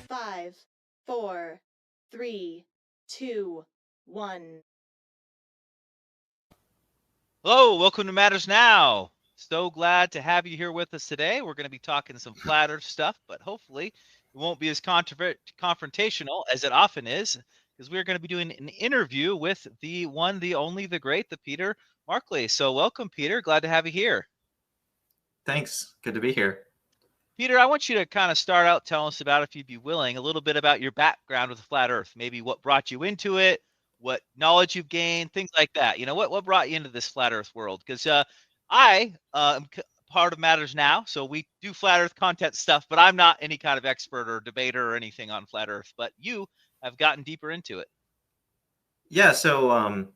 5, 4, 3, 2, 1. Hello, welcome to Matters Now. So glad to have you here with us today. We're going to be talking some flat Earth stuff, but hopefully it won't be as confrontational as it often is, because we're going to be doing an interview with the one, the only, the great, the Peter Markley. So welcome, Peter. Glad to have you here. Thanks. Good to be here. Peter, I want you to kind of start out telling us about, if you'd be willing, a little bit about your background with flat Earth, maybe what brought you into it, what knowledge you've gained, things like that. What brought you into this flat Earth world? Because I am part of Matters Now, so we do flat Earth content stuff, but I'm not any kind of expert or debater or anything on flat Earth. But you have gotten deeper into it. Yeah, so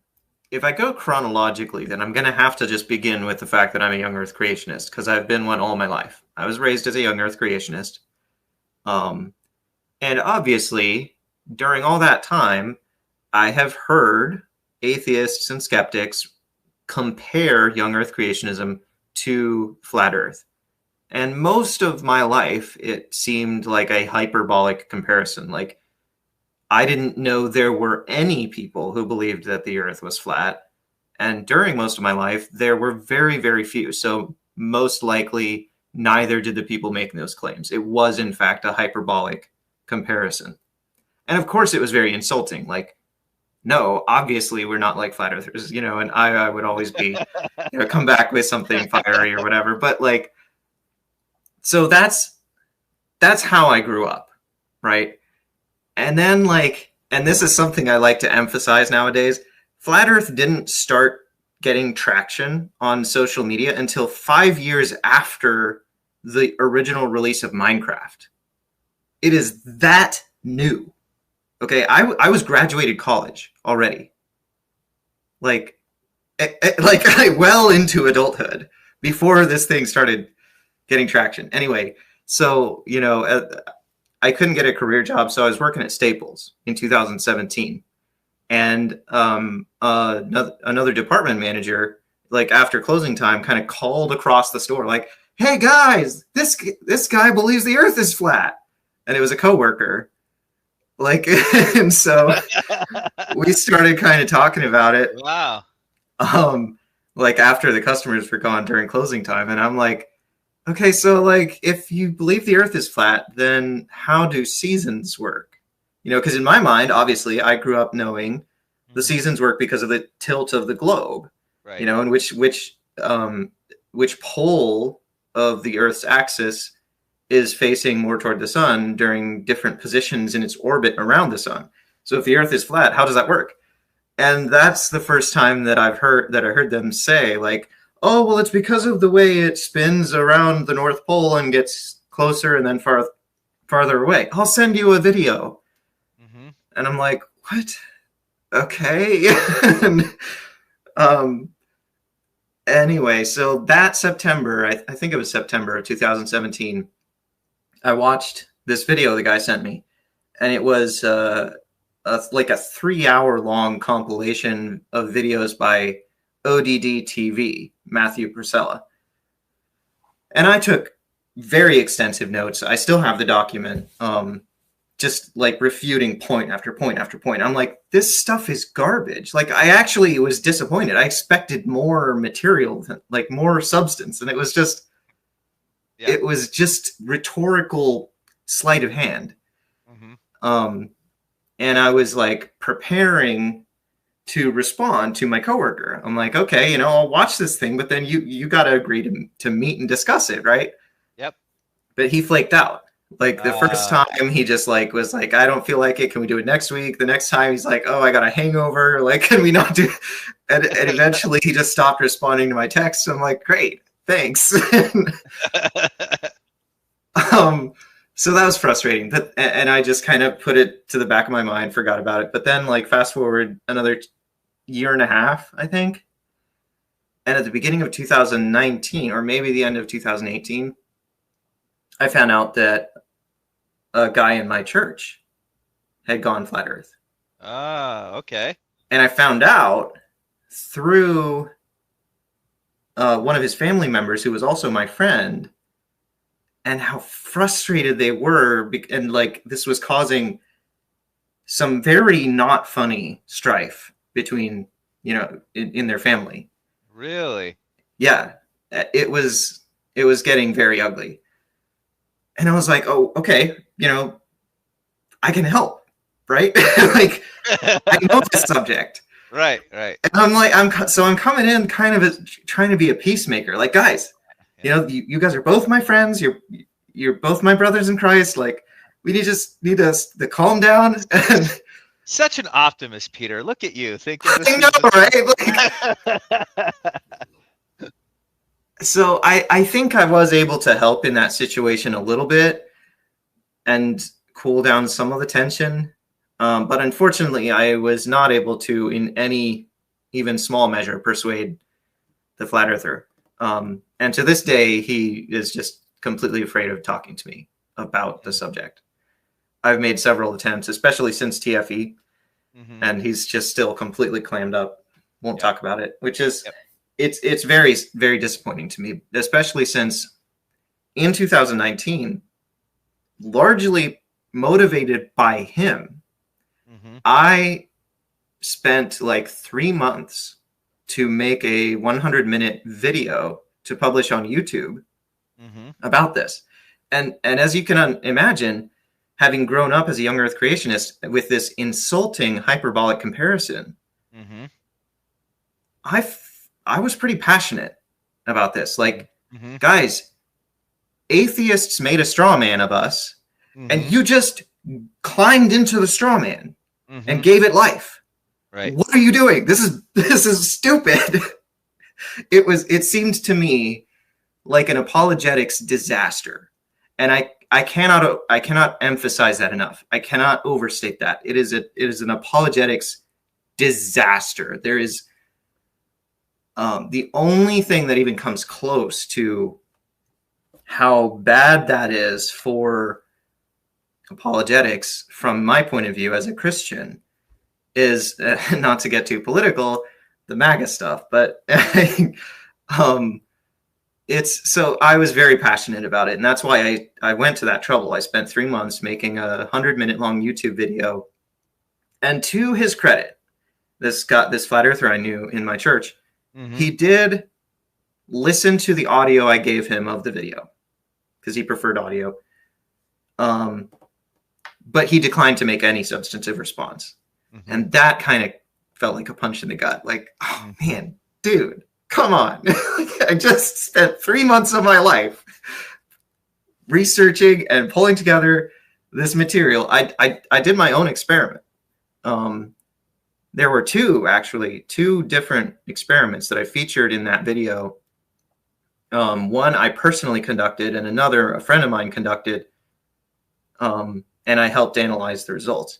if I go chronologically, then I'm going to have to just begin with the fact that I'm a young Earth creationist, because I've been one all my life. I was raised as a young Earth creationist. And obviously, during all that time, I have heard atheists and skeptics compare young Earth creationism to flat Earth. And most of my life, it seemed like a hyperbolic comparison. Like, I didn't know there were any people who believed that the Earth was flat. And during most of my life, there were very, very few. So most likely, neither did the people making those claims. It was, in fact, a hyperbolic comparison. And of course, it was very insulting. Like, no, obviously, we're not like flat earthers, and I would always be, come back with something fiery or whatever. But like, so that's how I grew up, right? And then and this is something I like to emphasize nowadays, flat Earth didn't start getting traction on social media until 5 years after the original release of Minecraft. It is that new. Okay, I was graduated college already. Like well into adulthood before this thing started getting traction. Anyway, so, I couldn't get a career job, so I was working at Staples in 2017. And another department manager, like after closing time, kind of called across the store, like, "Hey guys, this guy believes the Earth is flat," and it was a coworker. Like, and so we started kind of talking about it. Wow. Like after the customers were gone during closing time, and I'm like, okay, so like if you believe the Earth is flat, then how do seasons work? Because in my mind, obviously, I grew up knowing the seasons work because of the tilt of the globe, right. And which pole of the Earth's axis is facing more toward the sun during different positions in its orbit around the sun. So if the Earth is flat, how does that work? And that's the first time that I heard them say, like, oh, well, it's because of the way it spins around the North Pole and gets closer and then farther away. I'll send you a video. Mm-hmm. And I'm like, what? Okay. and, anyway, so that September, I think it was September of 2017, I watched this video the guy sent me. And it was like a 3-hour long compilation of videos by ODD TV, Matthew Purcell. And I took very extensive notes. I still have the document, just like refuting point after point after point. I'm like, this stuff is garbage. Like, I actually was disappointed. I expected more material, like more substance. And it was just, It was just rhetorical sleight of hand. Mm-hmm. And I was like preparing to respond to my coworker. I'm like, okay, I'll watch this thing, but then you got to agree to meet and discuss it, right? Yep. But he flaked out. Like the first time he just was like, I don't feel like it. Can we do it next week? The next time he's like, oh, I got a hangover. Like, can we not do? And eventually he just stopped responding to my texts. I'm like, great, thanks. So that was frustrating, but and I just kind of put it to the back of my mind, forgot about it. But then, like, fast forward another year and a half, I think, and at the beginning of 2019, or maybe the end of 2018, I found out that a guy in my church had gone flat Earth. Okay. And I found out through one of his family members, who was also my friend. and how frustrated they were, and like this was causing some very not funny strife between, you know, in their family. Really? Yeah, it was getting very ugly. And I was like, oh, okay, you know, I can help, right? Like, I know this subject. Right, right. And I'm like, I'm coming in kind of trying to be a peacemaker. Like, guys, you know, you guys are both my friends. You're both my brothers in Christ. Like, we just need to calm down. Such an optimist, Peter. Look at you thinking this I know, right? Like, so I think I was able to help in that situation a little bit and cool down some of the tension. But unfortunately, I was not able to, in any even small measure, persuade the flat earther. And to this day, he is just completely afraid of talking to me about the subject. I've made several attempts, especially since TFE, and he's just still completely clammed up, won't talk about it, which is, it's very, very disappointing to me, especially since in 2019, largely motivated by him, I spent like 3 months to make a 100-minute video to publish on YouTube about this. And as you can imagine, having grown up as a young Earth creationist with this insulting hyperbolic comparison, I was pretty passionate about this. Like, guys, atheists made a straw man of us, and you just climbed into the straw man and gave it life. Right. What are you doing? This is stupid. It seemed to me like an apologetics disaster. And I cannot emphasize that enough. I cannot overstate that. It is an apologetics disaster. There is the only thing that even comes close to how bad that is for apologetics, from my point of view as a Christian, is not to get too political, the MAGA stuff, but it's so I was very passionate about it, and that's why I went to that trouble. I spent 3 months making a 100-minute long YouTube video, and to his credit, this flat earther I knew in my church, he did listen to the audio I gave him of the video because he preferred audio. But he declined to make any substantive response. And that kind of felt like a punch in the gut. Like, oh man, dude, come on. I just spent 3 months of my life researching and pulling together this material. I did my own experiment. There were two different experiments that I featured in that video. One I personally conducted, and another a friend of mine conducted. And I helped analyze the results.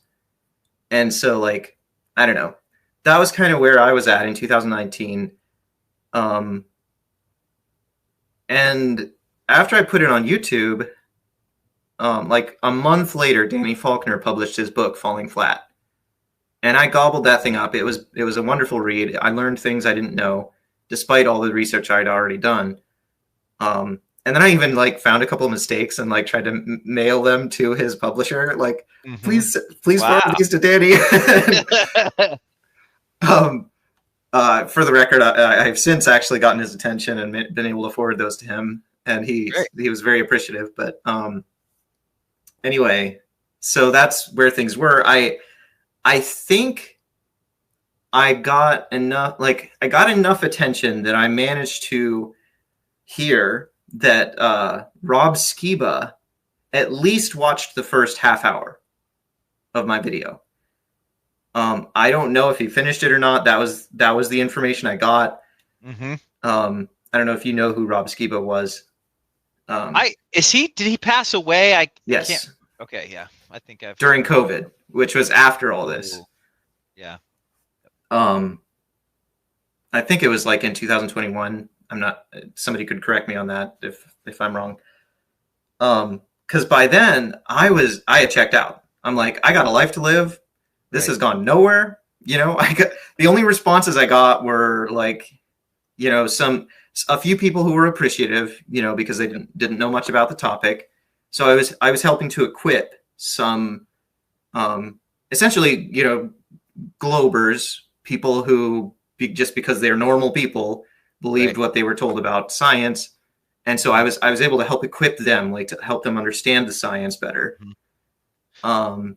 And so, like, I don't know, that was kind of where I was at in 2019. And after I put it on YouTube, like a month later, Danny Faulkner published his book, Falling Flat. And I gobbled that thing up. It was a wonderful read. I learned things I didn't know, despite all the research I'd already done. And then I even like found a couple of mistakes and like tried to mail them to his publisher. Like, please forward these to Danny. For the record, I've since actually gotten his attention and been able to forward those to him, and he was very appreciative. But anyway, so that's where things were. I think I got enough attention that I managed to hear that Rob Skiba at least watched the first half hour of my video. I don't know if he finished it or not. That was the information I got. I don't know if you know who Rob Skiba was. Did he pass away? Yes. Okay, yeah. I think I've during COVID, which was after all this. Yeah. I think it was like in 2021. I'm not, somebody could correct me on that if I'm wrong. Because by then I had checked out. I'm like, I got a life to live. This has gone nowhere. You know, the only responses I got were like, you know, some a few people who were appreciative, because they didn't know much about the topic. So I was helping to equip some, essentially, globers, people who just because they're normal people believed what they were told about science. And so I was able to help equip them, like to help them understand the science better. And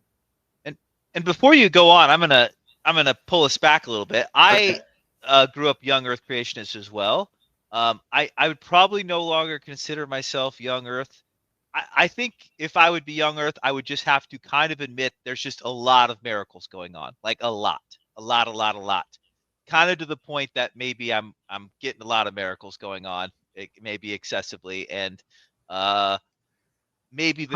before you go on, I'm gonna pull us back a little bit. I grew up young Earth creationist as well. I would probably no longer consider myself young Earth. I think if I would be young Earth, I would just have to kind of admit there's just a lot of miracles going on, like a lot, kind of to the point that maybe I'm getting a lot of miracles going on, maybe excessively, and maybe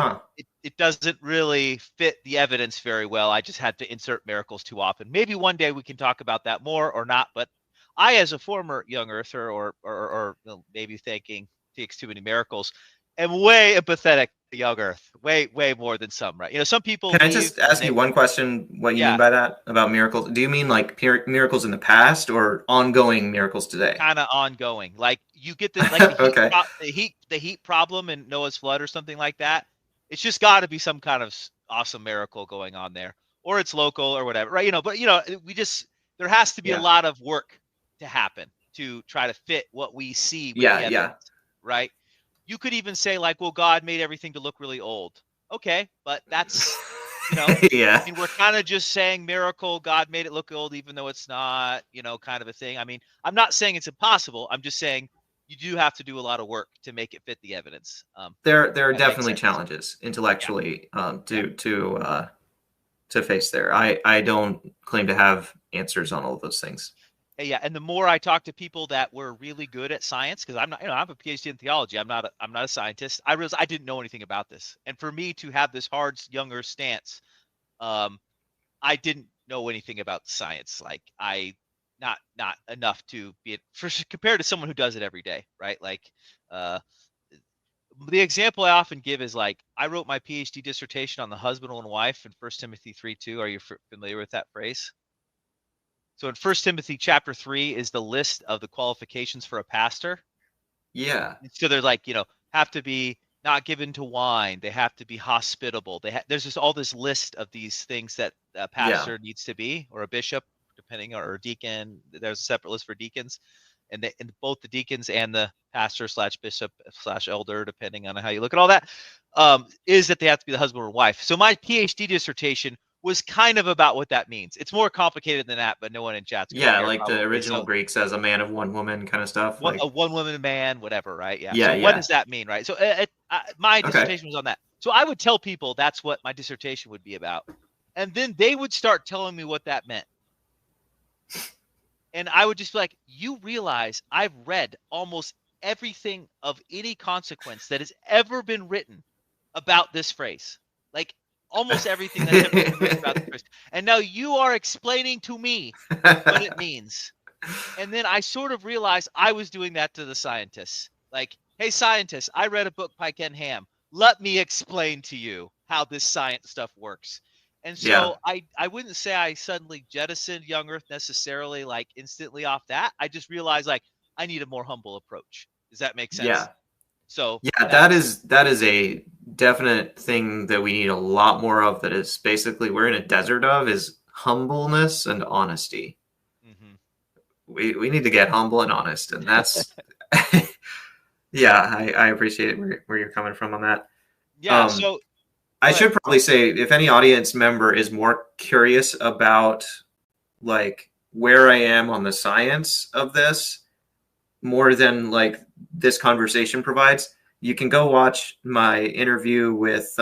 it doesn't really fit the evidence very well. I just had to insert miracles too often. Maybe one day we can talk about that more or not. But I, as a former young Earther, or maybe thinking takes too many miracles, am way empathetic to young Earth, way more than some, right? Some people Can I leave. just ask you one question? What you mean by that about miracles? Do you mean like miracles in the past or ongoing miracles today? Kind of ongoing. Like you get the the heat problem in Noah's flood or something like that. It's just got to be some kind of awesome miracle going on there, or it's local or whatever, right? But there has to be a lot of work to happen to try to fit what we see with the evidence, right? You could even say like, well, God made everything to look really old. Okay, but that's I mean, we're kind of just saying miracle, God made it look old, even though it's not, kind of a thing. I mean, I'm not saying it's impossible. I'm just saying you do have to do a lot of work to make it fit the evidence. There are definitely challenges intellectually to face there. I don't claim to have answers on all of those things. Yeah, and the more I talk to people that were really good at science, because I'm not, I have a PhD in theology. I'm not a scientist. I realized I didn't know anything about this, and for me to have this hard younger stance, I didn't know anything about science. Like not enough to be compared to someone who does it every day, right? Like, the example I often give is like I wrote my PhD dissertation on the husband and wife in 1 Timothy 3:2. Are you familiar with that phrase? So in 1 Timothy chapter 3 is the list of the qualifications for a pastor. Yeah. So they're like, have to be not given to wine. They have to be hospitable. There's just all this list of these things that a pastor needs to be, or a bishop, depending, or a deacon. There's a separate list for deacons, and both the deacons and the pastor / bishop / elder, depending on how you look at all that, is that they have to be the husband or wife. So my PhD dissertation was kind of about what that means. It's more complicated than that, but no one in chat's going to care. Like the original Greek says, a man of one woman kind of stuff. A one woman man, whatever, right? Yeah. Yeah. So what does that mean, right? So my dissertation was on that. So I would tell people that's what my dissertation would be about, and then they would start telling me what that meant, and I would just be like, "You realize I've read almost everything of any consequence that has ever been written about this phrase, like." Almost everything that's ever been written about the phrase. And now you are explaining to me what it means. And then I sort of realized I was doing that to the scientists. Like, hey, scientists, I read a book by Ken Ham. Let me explain to you how this science stuff works. And so I wouldn't say I suddenly jettisoned young Earth necessarily, like instantly off that. I just realized like I need a more humble approach. Does that make sense? Yeah. So that is a definite thing that we need a lot more of. That is basically we're in a desert of is humbleness and honesty. Mm-hmm. We need to get humble and honest, and that's I appreciate where you're coming from on that. Yeah. So I should probably say, if any audience member is more curious about like where I am on the science of this, more than like this conversation provides, you can go watch my interview with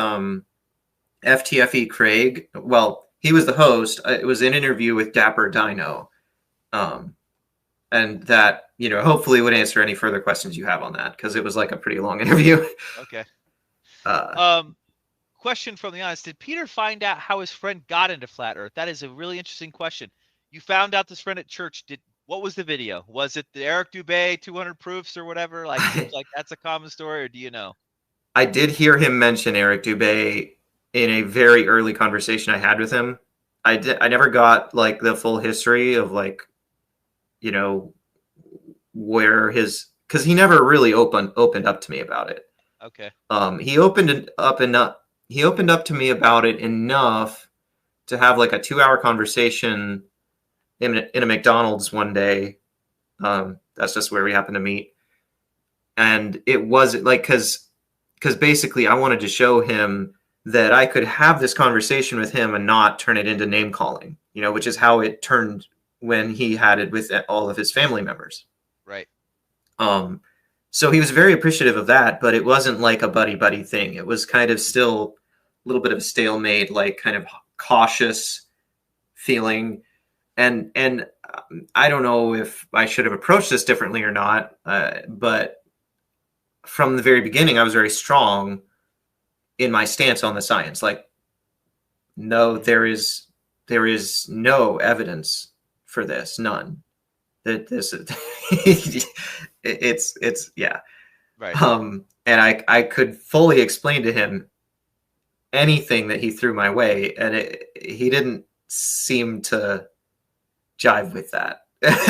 FTFE Craig. Well, he was the host. It was an interview with Dapper Dino. And that, hopefully would answer any further questions you have on that, because it was like a pretty long interview. Okay. Question from the audience. Did Peter find out how his friend got into flat Earth? That is a really interesting question. You found out this friend at church. What was the video? Was it the Eric Dubé 200 proofs or whatever? Like, seems like that's a common story, or do you know? I did hear him mention Eric Dubé in a very early conversation I had with him. I never got like the full history of like, where his because he never really opened up to me about it. Okay. He opened up to me about it enough to have like a 2-hour conversation in a McDonald's one day. That's just where we happened to meet. And it was like, because basically I wanted to show him that I could have this conversation with him and not turn it into name calling, which is how it turned when he had it with all of his family members. Right. So he was very appreciative of that, but it wasn't like a buddy thing. It was kind of still a little bit of a stalemate, like kind of cautious feeling. And I don't know if I should have approached this differently or not, but from the very beginning, I was very strong in my stance on the science. Like, no, there is no evidence for this, none. That this it's yeah. Right. And I could fully explain to him anything that he threw my way, and he didn't seem to jive with that.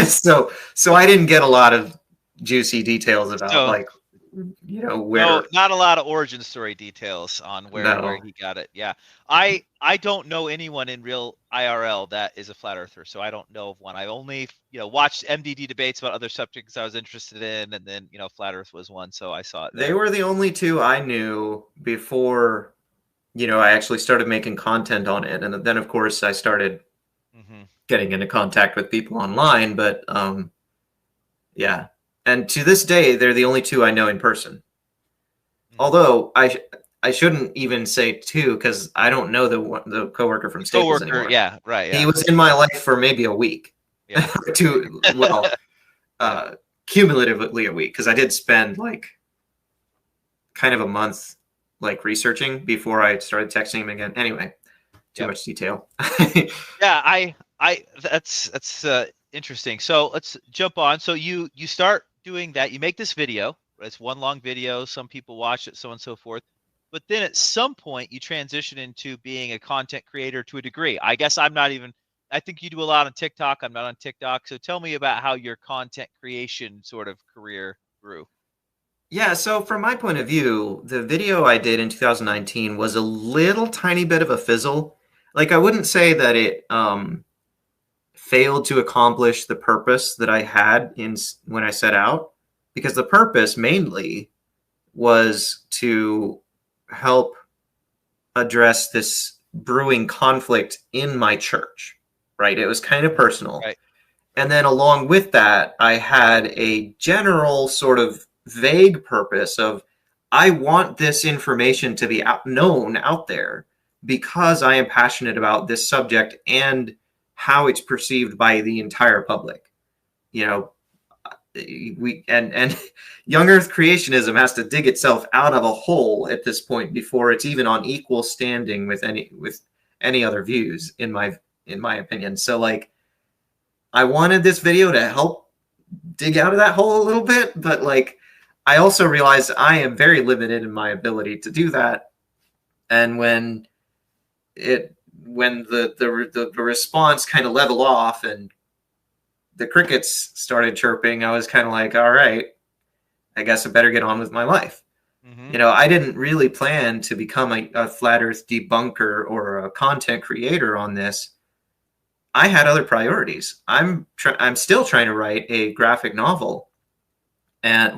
so I didn't get a lot of juicy details about where. No, not a lot of origin story details on where he got it. Yeah. I don't know anyone in real IRL that is a flat earther, so I don't know of one. I only, watched MDD debates about other subjects I was interested in, and then, flat earth was one, so I saw it there. They were the only two I knew before, I actually started making content on it. And then of course I started getting into contact with people online, but yeah. And to this day, they're the only two I know in person. Although I shouldn't even say two, because I don't know the coworker from Staples anymore. Yeah, right. Yeah. He was in my life for maybe a week. Yeah. Cumulatively a week, because I did spend like kind of a month like researching before I started texting him again. Anyway, too much detail. Yeah, that's interesting. So let's jump on. So you start doing that. You make this video. It's one long video. Some people watch it, so on and so forth. But then at some point, you transition into being a content creator to a degree. I guess I think you do a lot on TikTok. I'm not on TikTok. So tell me about how your content creation sort of career grew. Yeah, so from my point of view, the video I did in 2019 was a little tiny bit of a fizzle. Like, I wouldn't say that it failed to accomplish the purpose that I had when I set out, because the purpose mainly was to help address this brewing conflict in my church, right? It was kind of personal. Right. And then along with that, I had a general sort of vague purpose of, I want this information to be known out there because I am passionate about this subject and how it's perceived by the entire public. And young earth creationism has to dig itself out of a hole at this point before it's even on equal standing with any other views, in my opinion. So like, I wanted this video to help dig out of that hole a little bit, but like, I also realized I am very limited in my ability to do that. And when the response kind of leveled off and the crickets started chirping, I was kind of like, all right, I guess I better get on with my life. I didn't really plan to become a flat earth debunker or a content creator on this. I had other priorities. I'm still trying to write a graphic novel, and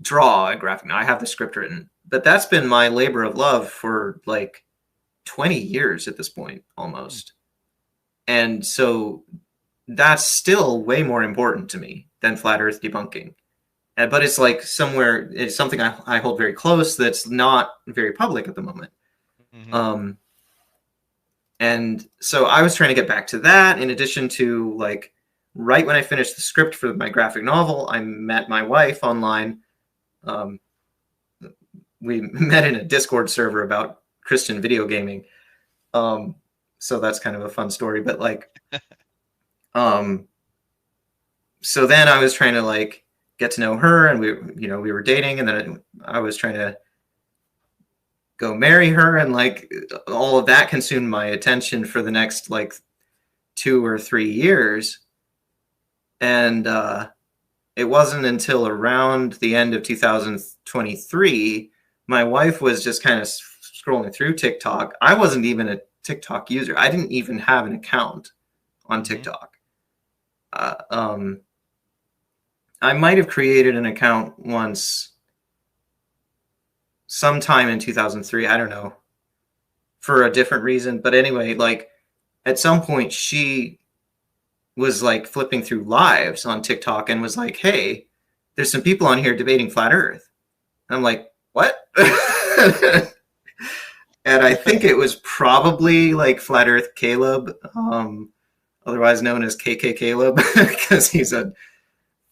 draw a graphic novel. I have the script written, but that's been my labor of love for like 20 years at this point, almost. And so that's still way more important to me than flat earth debunking. But it's like it's something I hold very close that's not very public at the moment. And so I was trying to get back to that, in addition to like, right when I finished the script for my graphic novel, I met my wife online. We met in a Discord server about Christian video gaming. So that's kind of a fun story, but like, so then I was trying to like get to know her, and we were dating, and then I was trying to go marry her, and like all of that consumed my attention for the next like 2 or 3 years. And it wasn't until around the end of 2023, my wife was just kind of scrolling through TikTok. I wasn't even a TikTok user. I didn't even have an account on TikTok. I might have created an account once, sometime in 2003. I don't know, for a different reason. But anyway, like at some point she was like flipping through lives on TikTok and was like, hey, there's some people on here debating flat Earth. I'm like, what? And I think it was probably like Flat Earth Caleb, otherwise known as KK Caleb, because he's a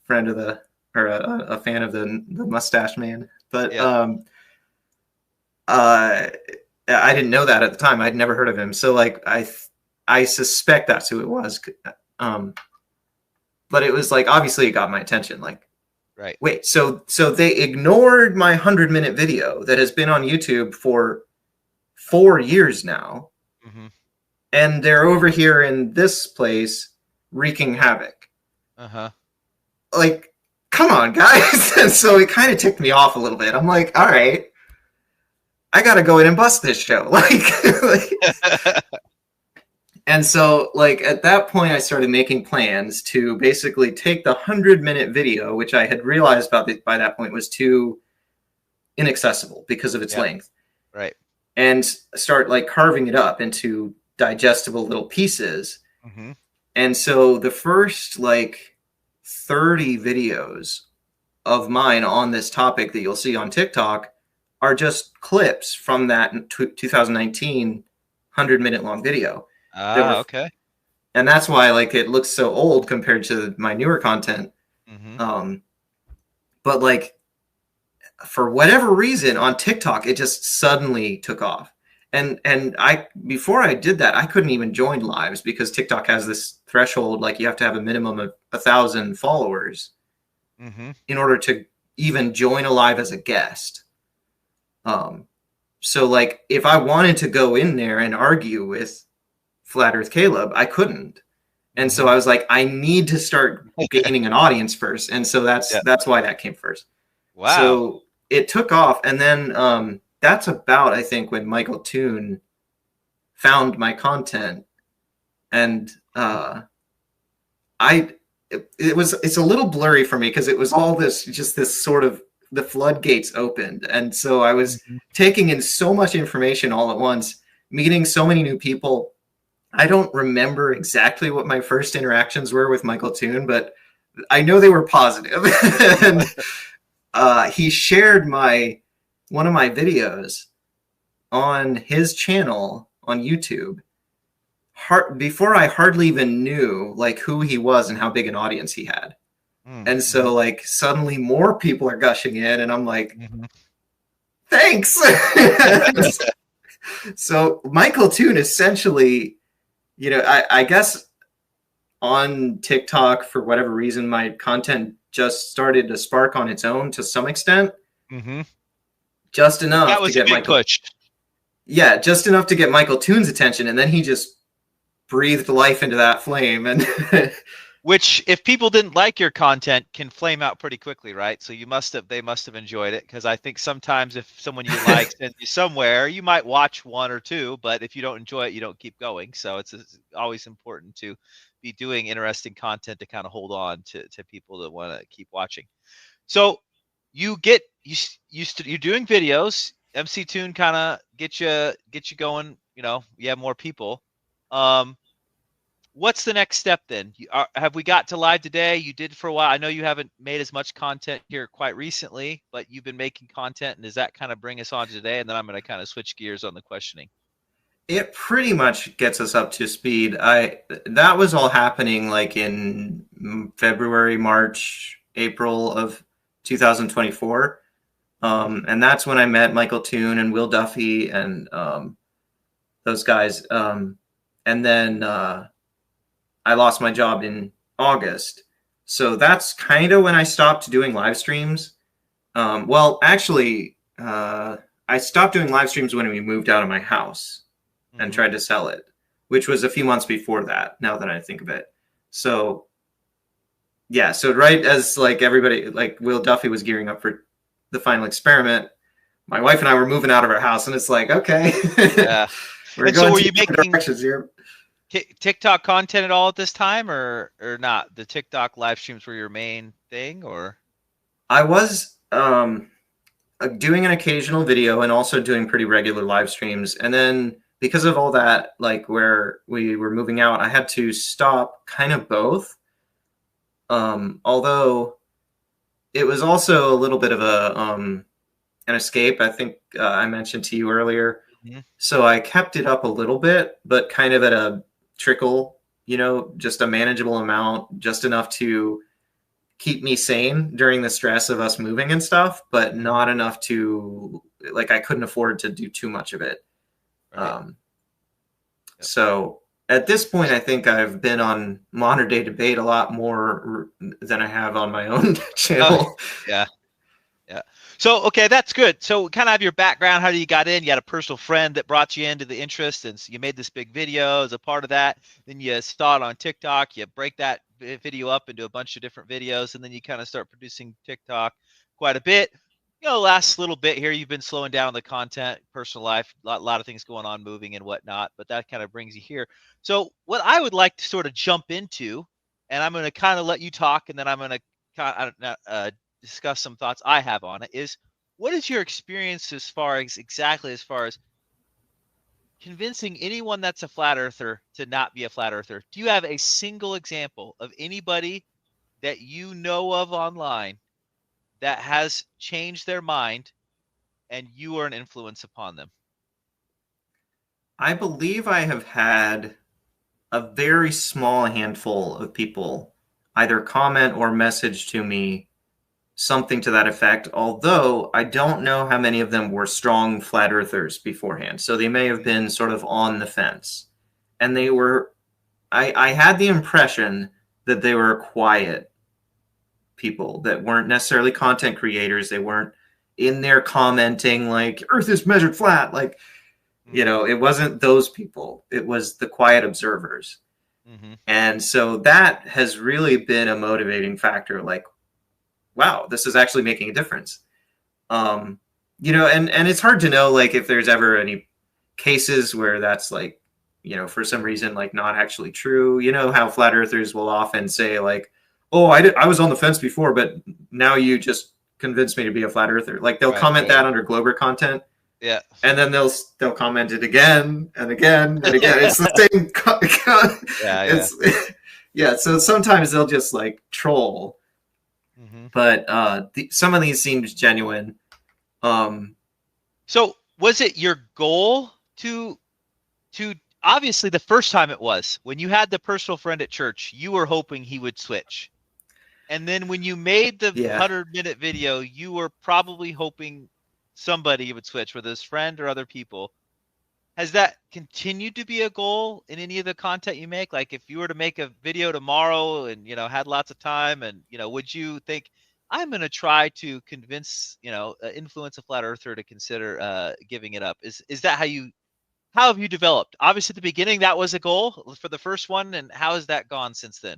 friend of the, or a fan of the mustache man. But I didn't know that at the time. I'd never heard of him. So like I suspect that's who it was. But it was like, obviously it got my attention. Like, right. Wait, so they ignored my 100-minute video that has been on YouTube for 4 years now. Mm-hmm. And they're over here in this place wreaking havoc. Uh-huh. Like, come on, guys. And so it kind of ticked me off a little bit. I'm like, all right, I got to go in and bust this show. And so, like, at that point, I started making plans to basically take the 100-minute video, which I had realized by that point was too inaccessible because of its length. Right. And start, like, carving it up into digestible little pieces. Mm-hmm. And so the first, like, 30 videos of mine on this topic that you'll see on TikTok are just clips from that 2019 100-minute long video. Okay. And that's why, like, it looks so old compared to my newer content. Mm-hmm. But like, for whatever reason on TikTok, it just suddenly took off. And before I did that, I couldn't even join lives because TikTok has this threshold, like you have to have a minimum of 1,000 followers in order to even join a live as a guest. So like, if I wanted to go in there and argue with Flat Earth Caleb, I couldn't. And so I was like, I need to start gaining an audience first. And so that's why that came first. Wow. So it took off. And then that's about, I think, when Michael Toon found my content. And it's a little blurry for me because it was all this sort of, the floodgates opened. And so I was taking in so much information all at once, meeting so many new people. I don't remember exactly what my first interactions were with Michael Toon, but I know they were positive. And he shared one of my videos on his channel on YouTube before I hardly even knew like who he was and how big an audience he had. And so like suddenly more people are gushing in and I'm like, thanks. So Michael Toon essentially, you know, I guess on TikTok, for whatever reason, my content just started to spark on its own to some extent. Just enough that was to get a big push. Yeah, just enough to get Michael Toon's attention. And then he just breathed life into that flame. And which, if people didn't like your content, can flame out pretty quickly, right? So they must have enjoyed it, because I think sometimes if someone you like sends you somewhere, you might watch one or two, but if you don't enjoy it, you don't keep going. So it's always important to be doing interesting content to kind of hold on to people that want to keep watching. So you're doing videos. MC Toon kind of get you going. You know, you have more people. What's the next step then? Have we got to live today? You did for a while. I know you haven't made as much content here quite recently, but you've been making content. And does that kind of bring us on to today? And then I'm going to kind of switch gears on the questioning. It pretty much gets us up to speed. That was all happening like in February, March, April of 2024. And that's when I met Michael Toon and Will Duffy and those guys. And then I lost my job in August. So that's kind of when I stopped doing live streams. Well, actually, I stopped doing live streams when we moved out of my house and tried to sell it, which was a few months before that, now that I think of it. So yeah, so right as like everybody, like Will Duffy was gearing up for the final experiment, my wife and I were moving out of our house, and it's like, okay, Yeah. we're And so going were two you different making directions here. TikTok content at all at this time, or not? The TikTok live streams were your main thing, or? I was doing an occasional video and also doing pretty regular live streams, and then because of all that, like where we were moving out, I had to stop kind of both. Although it was also a little bit of a an escape. I think I mentioned to you earlier. Mhm. So I kept it up a little bit, but kind of at a trickle, just a manageable amount, just enough to keep me sane during the stress of us moving and stuff, but not enough to like I couldn't afford to do too much of it. Right. Yep. So at this point, I think I've been on Modern Day Debate a lot more than I have on my own channel. Yeah. Yeah. So, okay, that's good. So kind of have your background, how you got in. You had a personal friend that brought you into the interest, and so you made this big video as a part of that. Then you saw it on TikTok. You break that video up into a bunch of different videos, and then you kind of start producing TikTok quite a bit. Last little bit here, you've been slowing down the content, personal life, lot of things going on, moving and whatnot, but that kind of brings you here. So what I would like to sort of jump into, and I'm going to kind of let you talk, and then I'm going to kind of discuss some thoughts I have on it, is what is your experience as far as convincing anyone that's a flat earther to not be a flat earther? Do you have a single example of anybody that you know of online that has changed their mind and you are an influence upon them? I believe I have had a very small handful of people either comment or message to me something to that effect, although I don't know how many of them were strong flat earthers beforehand. So they may have been sort of on the fence. And they were, I had the impression that they were quiet people that weren't necessarily content creators. They weren't in there commenting like, Earth is measured flat. Like, it wasn't those people, it was the quiet observers. Mm-hmm. And so that has really been a motivating factor. Like, wow, this is actually making a difference. And it's hard to know, like, if there's ever any cases where that's like, for some reason, like not actually true. You know how flat earthers will often say like, oh, I was on the fence before, but now you just convinced me to be a flat earther. Like they'll comment that under Glober content. Yeah. And then they'll comment it again and again and again. It's the same. Yeah. So sometimes they'll just like troll. Mm-hmm. But some of these seemed genuine. So was it your goal to obviously the first time it was when you had the personal friend at church, you were hoping he would switch. And then when you made the 100-minute video, you were probably hoping somebody would switch, whether it's friend or other people. Has that continued to be a goal in any of the content you make? Like if you were to make a video tomorrow and, had lots of time and, would you think, I'm going to try to convince, influence a flat earther to consider giving it up? Is that how have you developed? Obviously at the beginning, that was a goal for the first one. And how has that gone since then?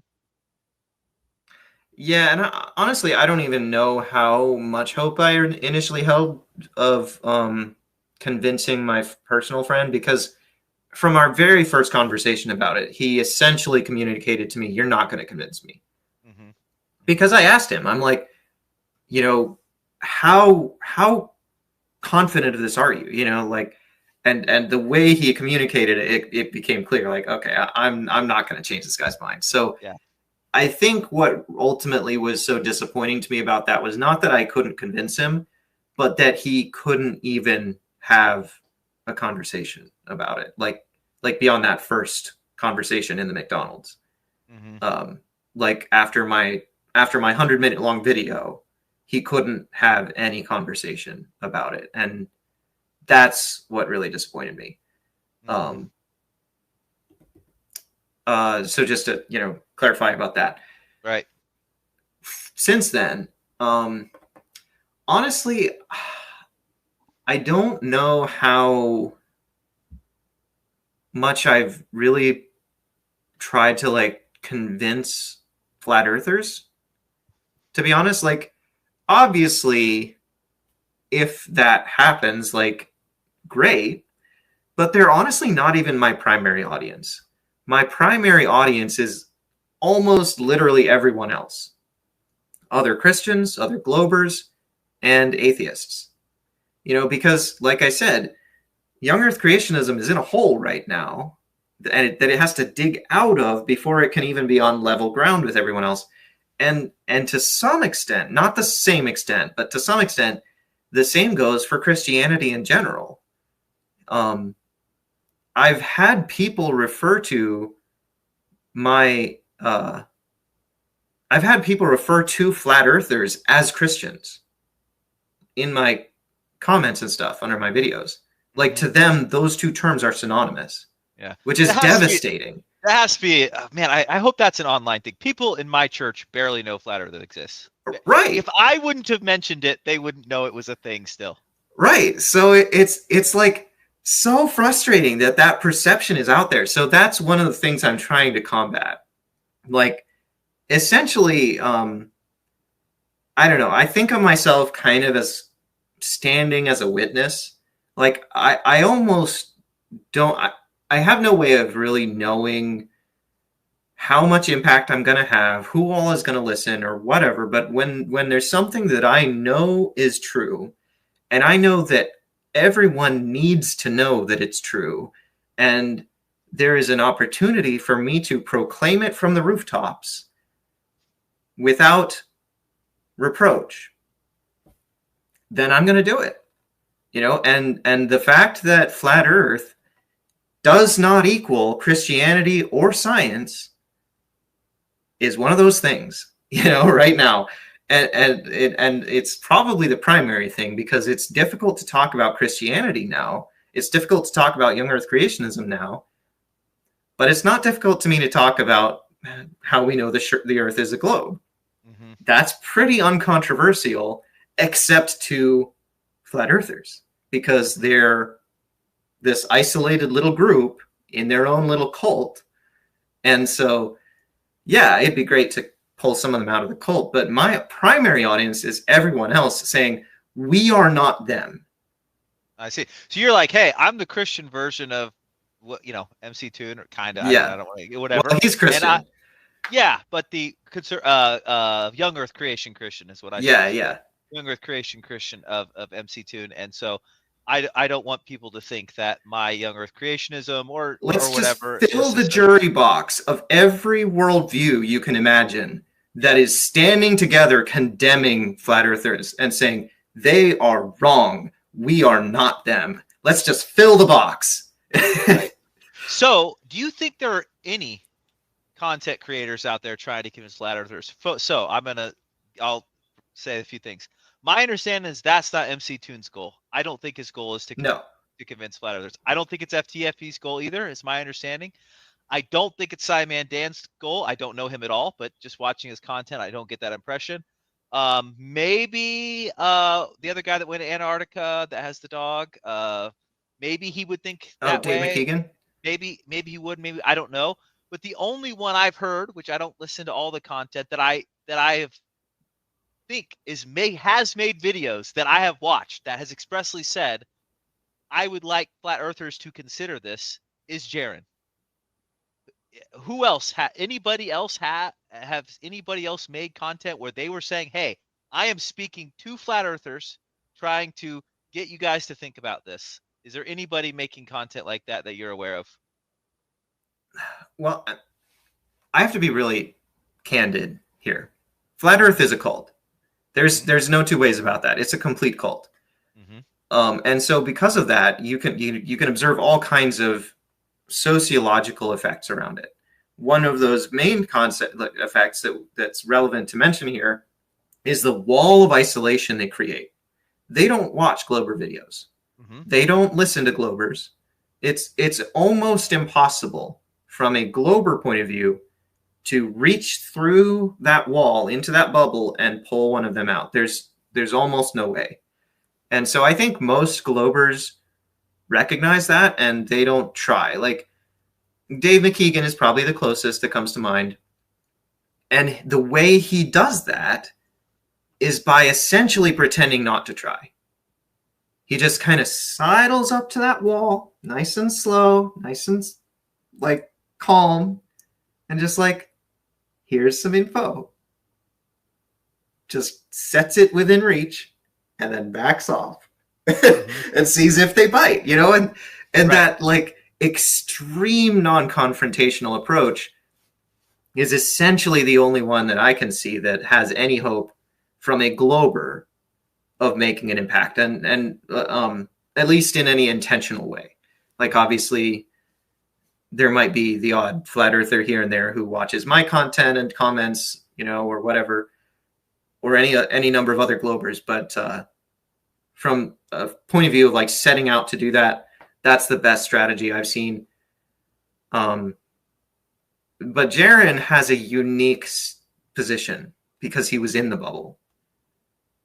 Yeah, and honestly, I don't even know how much hope I initially held of convincing my personal friend, because from our very first conversation about it, he essentially communicated to me, you're not going to convince me. Mm-hmm. Because I asked him, I'm like, how confident of this are you? And the way he communicated it became clear, like, okay, I'm not going to change this guy's mind. So yeah. I think what ultimately was so disappointing to me about that was not that I couldn't convince him, but that he couldn't even have a conversation about it. Like beyond that first conversation in the McDonald's. Mm-hmm. Like after my 100-minute long video, he couldn't have any conversation about it. And that's what really disappointed me. Mm-hmm. So just to, clarify about that. Right. Since then, honestly, I don't know how much I've really tried to like convince flat earthers. to be honest. Like, obviously, if that happens, like, great, but they're honestly not even my primary audience. My primary audience is almost literally everyone else. Other Christians, other Globers, and atheists. You know, because, like I said, young Earth creationism is in a hole right now that it has to dig out of before it can even be on level ground with everyone else. And to some extent, not the same extent, but to some extent, the same goes for Christianity in general. I've had people refer to my I've had people refer to flat earthers as Christians in my comments and stuff under my videos. Like, to them, those two terms are synonymous. Yeah. Which is devastating. That has to be, man, I hope that's an online thing. People in my church barely know flat earth exists. Right. If I wouldn't have mentioned it, they wouldn't know it was a thing still. Right. So it's like so frustrating that perception is out there. So that's one of the things I'm trying to combat. Like, essentially, I don't know. I think of myself kind of as standing as a witness. Like, I almost don't. I have no way of really knowing how much impact I'm going to have, who all is going to listen, or whatever. But when there's something that I know is true, and I know that everyone needs to know that it's true, and there is an opportunity for me to proclaim it from the rooftops without reproach, then I'm going to do it. You know, and the fact that flat Earth does not equal Christianity or science is one of those things, you know, right now. And it's probably the primary thing, because it's difficult to talk about Christianity now. It's difficult to talk about young Earth creationism now. But it's not difficult to me to talk about how we know the Earth is a globe. Mm-hmm. That's pretty uncontroversial, except to flat earthers, because they're this isolated little group in their own little cult. And so, yeah, it'd be great to pull some of them out of the cult, but my primary audience is everyone else saying, we are not them. I see. So you're like, hey, I'm the Christian version of what, you know, MC Toon, or kind of. Yeah. I don't want to, whatever. Well, he's Christian. Yeah, but the young Earth creation Christian is what I yeah, say. Yeah. Young Earth creation Christian of MC Toon. And so I don't want people to think that my young Earth creationism or whatever. Just fill the jury box of every worldview you can imagine that is standing together condemning flat earthers and saying they are wrong. We are not them. Let's just fill the box. So, do you think there are any content creators out there trying to convince flat earthers? So I'll say a few things. My understanding is that's not MC Toon's goal. I don't think his goal is to convince flat earthers. I don't think it's FTFP's goal either, is my understanding. I don't think it's Simon Dan's goal. I don't know him at all, but just watching his content, I don't get that impression. Maybe the other guy that went to Antarctica that has the dog, maybe he would think that Dave way. McKeegan? Maybe he would, maybe, I don't know. But the only one I've heard, which I don't listen to all the content, that I have think has made videos that I have watched that has expressly said, I would like flat earthers to consider this, is Jaron. Who else anybody else have anybody else made content where they were saying, hey, I am speaking to flat earthers, trying to get you guys to think about this? Is there anybody making content like that you're aware of? Well, I have to be really candid here. Flat Earth is a cult. There's no two ways about that. It's a complete cult. Mm-hmm. And so because of that, you can observe all kinds of sociological effects around it. One of those main concept effects that's relevant to mention here is the wall of isolation they create. They don't watch Glober videos. Mm-hmm. They don't listen to Globers. It's almost impossible from a Glober point of view to reach through that wall into that bubble and pull one of them out. There's almost no way. And so I think most Globers recognize that and they don't try. Like, Dave McKeegan is probably the closest that comes to mind. And the way he does that is by essentially pretending not to try. He just kind of sidles up to that wall, nice and slow, nice and like calm, and just like, here's some info. Just sets it within reach and then backs off and sees if they bite, you know, and right. That like extreme non-confrontational approach is essentially the only one that I can see that has any hope from a glober of making an impact, and at least in any intentional way. Like, obviously, there might be the odd flat earther here and there who watches my content and comments, you know, or whatever, or any number of other globers. But from a point of view of like setting out to do that, that's the best strategy I've seen. But Jaron has a unique position because he was in the bubble,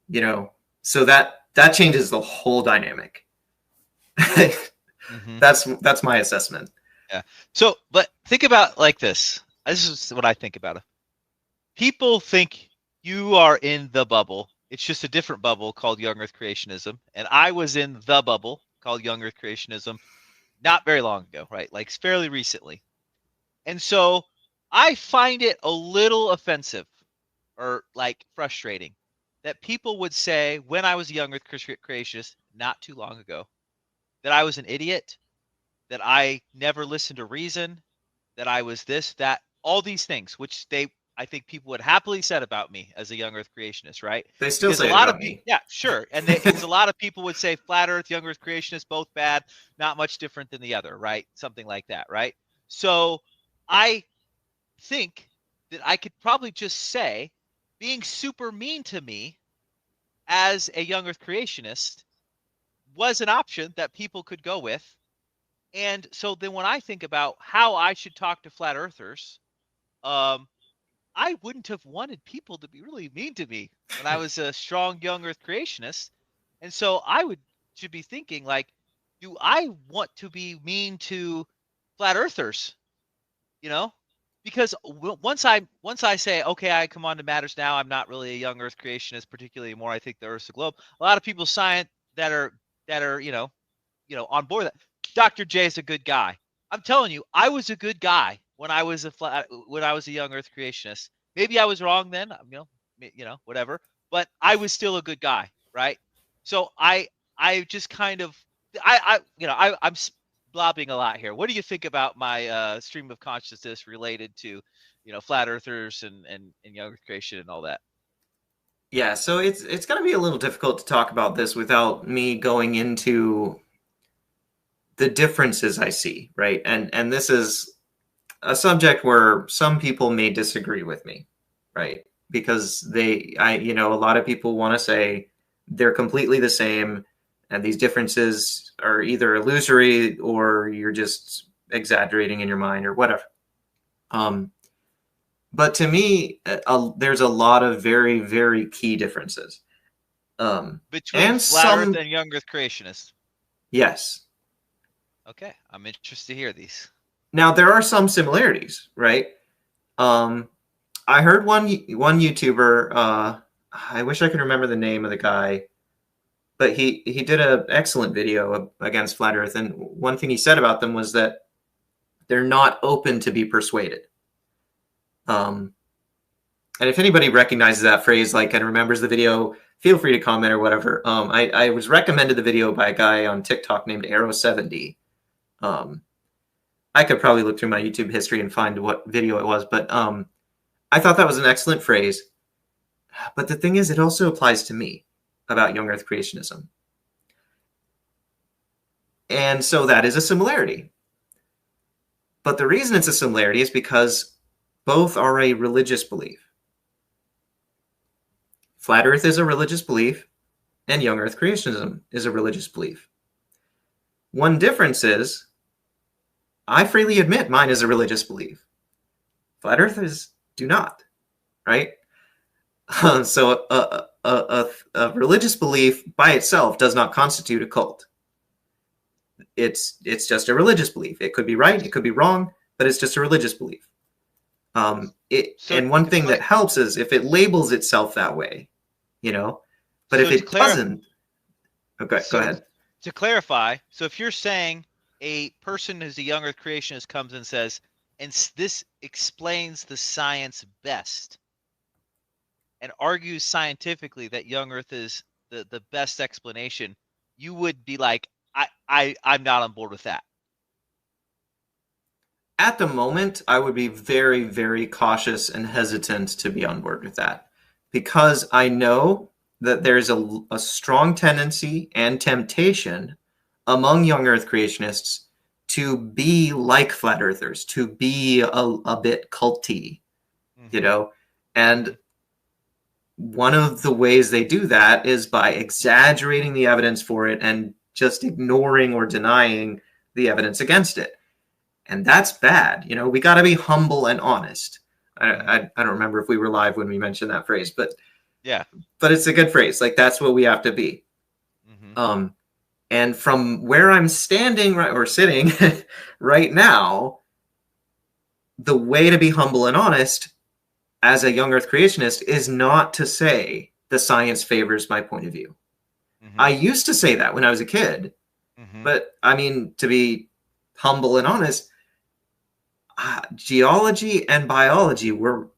you know. So that changes the whole dynamic. That's my assessment. Yeah. So, but think about like this. This is what I think about it. People think you are in the bubble. It's just a different bubble called Young Earth Creationism. And I was in the bubble called Young Earth Creationism not very long ago, right? Like fairly recently. And so I find it a little offensive or like frustrating that people would say when I was a young Earth creationist not too long ago, that I was an idiot, that I never listened to reason, that I was this, that, all these things, which I think people would happily said about me as a young Earth creationist, right? They still because say a lot about of me. people, yeah, sure. And because a lot of people would say flat Earth, young Earth creationist, both bad, not much different than the other, right? Something like that, right? So I think that I could probably just say being super mean to me as a young Earth creationist was an option that people could go with. And so then when I think about how I should talk to flat earthers, I wouldn't have wanted people to be really mean to me when I was a strong young Earth creationist. And so should be thinking like, do I want to be mean to flat earthers? You know, because once I say, okay, I come on to Matters Now, I'm not really a young Earth creationist, particularly more. I think the Earth's a globe. A lot of people that are on board with that. Dr. J is a good guy. I'm telling you, I was a good guy when I was a young Earth creationist. Maybe I was wrong then, whatever. But I was still a good guy, right? So I just kind of I'm blobbing a lot here. What do you think about my stream of consciousness related to, flat earthers and young Earth creation and all that? Yeah, so it's going to be a little difficult to talk about this without me going into the differences I see, right? And this is a subject where some people may disagree with me, right? Because a lot of people want to say they're completely the same, and these differences are either illusory or you're just exaggerating in your mind or whatever. But to me, there's a lot of very, very key differences. Between flat Earth and young Earth creationists. Yes. Okay, I'm interested to hear these. Now, there are some similarities, right? I heard one YouTuber, I wish I could remember the name of the guy, but he did an excellent video against flat Earth, and one thing he said about them was that they're not open to be persuaded. And if anybody recognizes that phrase, like, and remembers the video, feel free to comment or whatever. I was recommended the video by a guy on TikTok named Arrow70. I could probably look through my YouTube history and find what video it was, but I thought that was an excellent phrase. But the thing is, it also applies to me about young Earth creationism. And so that is a similarity. But the reason it's a similarity is because both are a religious belief. Flat Earth is a religious belief, and young Earth creationism is a religious belief. One difference is, I freely admit mine is a religious belief. Flat Earthers do not, right? So a religious belief by itself does not constitute a cult. It's just a religious belief. It could be right, it could be wrong, but it's just a religious belief. And one thing that helps is if it labels itself that way, you know? But So if to it doesn't, okay, go so ahead. to clarify, so if you're saying a person who's a young Earth creationist comes and says, and this explains the science best, and argues scientifically that young Earth is the best explanation, you would be like, I'm not on board with that. At the moment, I would be very, very cautious and hesitant to be on board with that because I know that there's a strong tendency and temptation among young Earth creationists to be like flat earthers, to be a bit culty, Mm-hmm. you know? And one of the ways they do that is by exaggerating the evidence for it and just ignoring or denying the evidence against it. And that's bad. You know, we got to be humble and honest. I don't remember if we were live when we mentioned that phrase, but yeah, but it's a good phrase. Like that's what we have to be. Mm-hmm. And from where I'm standing or sitting right now, the way to be humble and honest as a young Earth creationist is not to say the science favors my point of view. Mm-hmm. I used to say that when I was a kid, Mm-hmm. but I mean, to be humble and honest, geology and biology were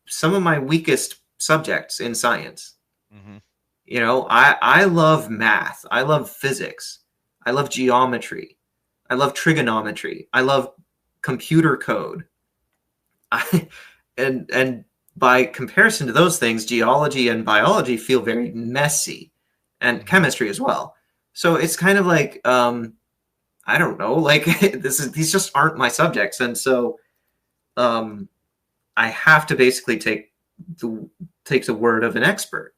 some of my weakest subjects in science. Mm-hmm. You know, I love math. I love physics. I love geometry. I love trigonometry. I love computer code. And by comparison to those things, geology and biology feel very messy, and Mm-hmm. chemistry as well. So it's kind of like I don't know, like these just aren't my subjects, and so I have to basically take the word of an expert,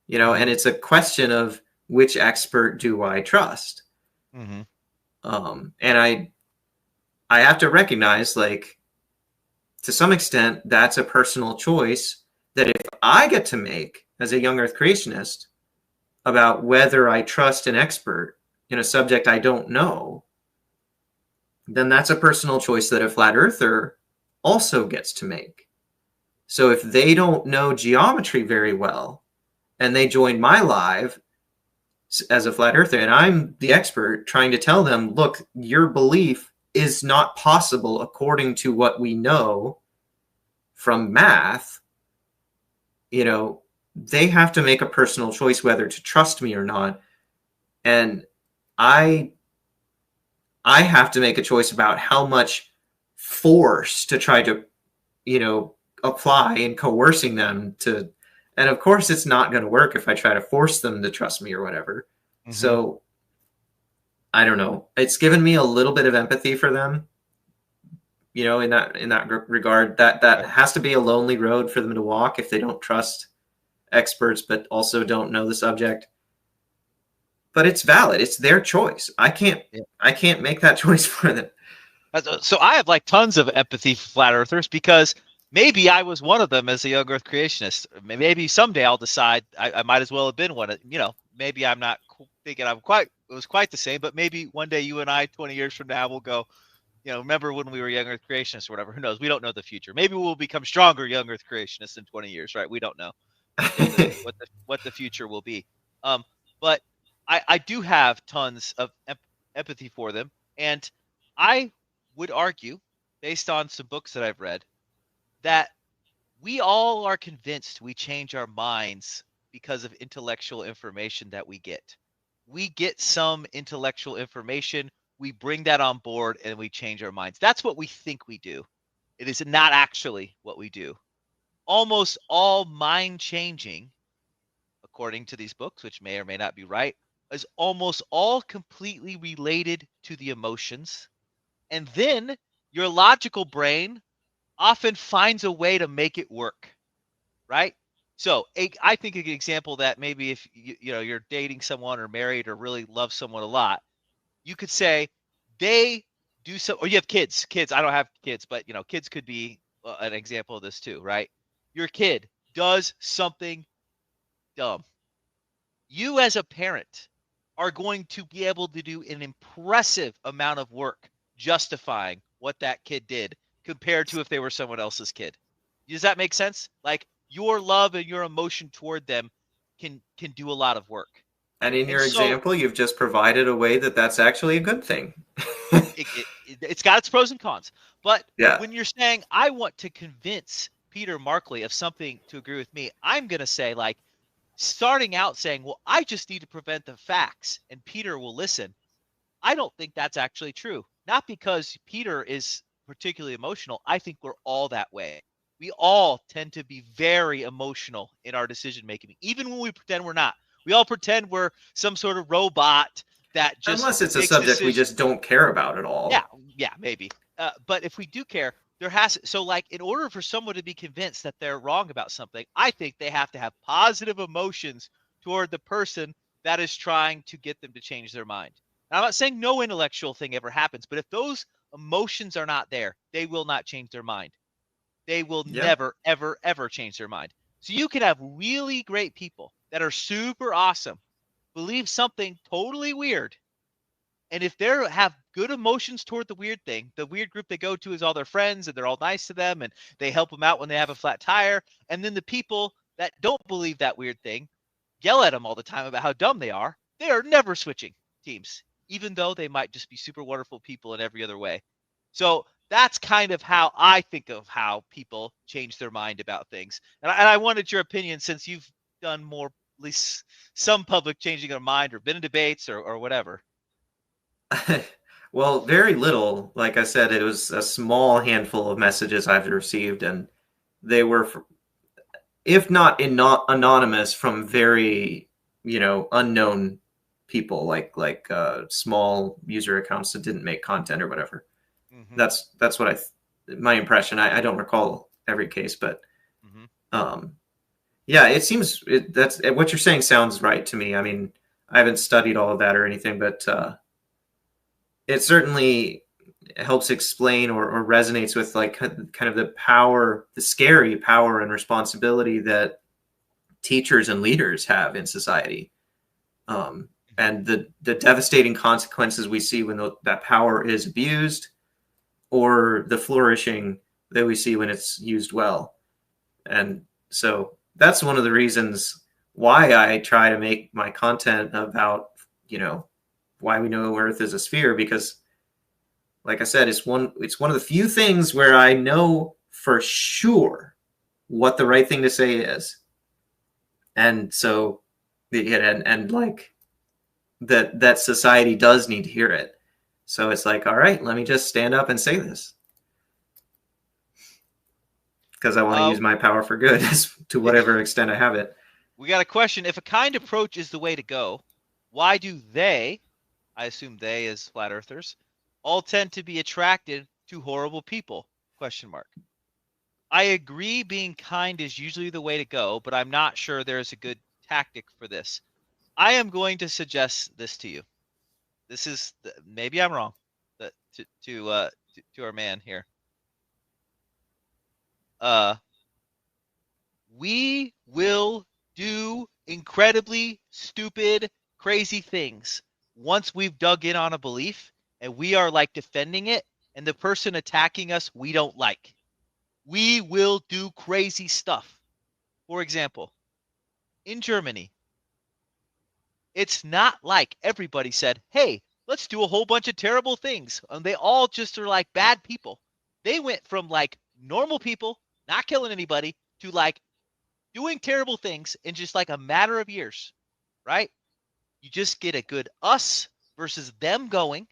you know, and it's a question of which expert do I trust. Mm-hmm. And I have to recognize, like, to some extent, that's a personal choice that if I get to make as a young Earth creationist about whether I trust an expert in a subject I don't know, then that's a personal choice that a flat earther also gets to make. So if they don't know geometry very well and they join my live as a flat earther and I'm the expert trying to tell them, look, your belief is not possible according to what we know from math, you know, they have to make a personal choice whether to trust me or not. And I have to make a choice about how much force to try to, you know, apply in coercing them to. And of course, it's not going to work if I try to force them to trust me or whatever. Mm-hmm. So I don't know. It's given me a little bit of empathy for them, you know, in that regard. That Right. has to be a lonely road for them to walk if they don't trust experts, but also don't know the subject. But it's valid. It's their choice. I can't make that choice for them. So I have like tons of empathy for flat earthers because maybe I was one of them as a young Earth creationist. Maybe someday I'll decide I might as well have been one. You know, maybe I'm not thinking it was quite the same, but maybe one day you and I, 20 years from now, will go, you know, remember when we were young Earth creationists or whatever. Who knows? We don't know the future. Maybe we'll become stronger young Earth creationists in 20 years, right? We don't know what the future will be. But I do have tons of empathy for them, and I would argue, based on some books that I've read, that we all are convinced we change our minds because of intellectual information that we get. We get some intellectual information, we bring that on board, and we change our minds. That's what we think we do. It is not actually what we do. Almost all mind changing, according to these books, which may or may not be right, is almost all completely related to the emotions. And then your logical brain often finds a way to make it work, right? So I think an example that maybe if you know you're dating someone or married or really love someone a lot, you could say they do so, or you have kids. Kids, I don't have kids, but you know, kids could be an example of this too, right? Your kid does something dumb. You as a parent are going to be able to do an impressive amount of work justifying what that kid did compared to if they were someone else's kid. Does that make sense? Like your love and your emotion toward them can do a lot of work. And in And your so example, you've just provided a way that that's actually a good thing. it's got its pros and cons. But Yeah. when you're saying, I want to convince Peter Markley of something to agree with me, I'm going to say, like, starting out saying, well, I just need to prevent the facts and Peter will listen. I don't think that's actually true. Not because Peter is particularly emotional. I think we're all that way. We all tend to be very emotional in our decision making, even when we pretend we're not. We all pretend we're some sort of robot that just Unless it's a makes subject we decisions. just don't care about at Yeah, all. yeah, maybe. But if we do care, there has so like in order for someone to be convinced that they're wrong about something, I think they have to have positive emotions toward the person that is trying to get them to change their mind. And I'm not saying no intellectual thing ever happens, but if those emotions are not there, they will not change their mind. They will Yeah. never, ever, ever change their mind. So you can have really great people that are super awesome, believe something totally weird, and if they have good emotions toward the weird thing, the weird group they go to is all their friends and they're all nice to them and they help them out when they have a flat tire. And then the people that don't believe that weird thing yell at them all the time about how dumb they are. They are never switching teams, even though they might just be super wonderful people in every other way. So that's kind of how I think of how people change their mind about things. And I wanted your opinion since you've done more, at least some public changing their mind or been in debates or whatever. Well, very little. Like I said, it was a small handful of messages I've received, and they were, if not anonymous, from very, unknown people, like small user accounts that didn't make content or whatever. Mm-hmm. That's what my impression. I don't recall every case, but Mm-hmm. yeah, it seems that's what you're saying sounds right to me. I mean, I haven't studied all of that or anything, but it certainly helps explain or resonates with like kind of the power, the scary power and responsibility that teachers and leaders have in society, and the devastating consequences we see when that power is abused, or the flourishing that we see when it's used well. And so that's one of the reasons why I try to make my content about, why we know Earth is a sphere, because like I said, it's one of the few things where I know for sure what the right thing to say is. And so and like that society does need to hear it. So it's like, all right, let me just stand up and say this, because I want to use my power for good to whatever extent I have it. We got a question. If a kind approach is the way to go, why do they, I assume they as flat earthers, all tend to be attracted to horrible people? Question mark. I agree being kind is usually the way to go, but I'm not sure there's a good tactic for this. I am going to suggest this to you. This is maybe I'm wrong. To our man here. We will do incredibly stupid, crazy things once we've dug in on a belief and we are like defending it, and the person attacking us we don't like. We will do crazy stuff. For example, in Germany, it's not like everybody said, hey, let's do a whole bunch of terrible things. And they all just are like bad people. They went from like normal people, not killing anybody, to like doing terrible things in just like a matter of years, right? You just get a good us versus them going,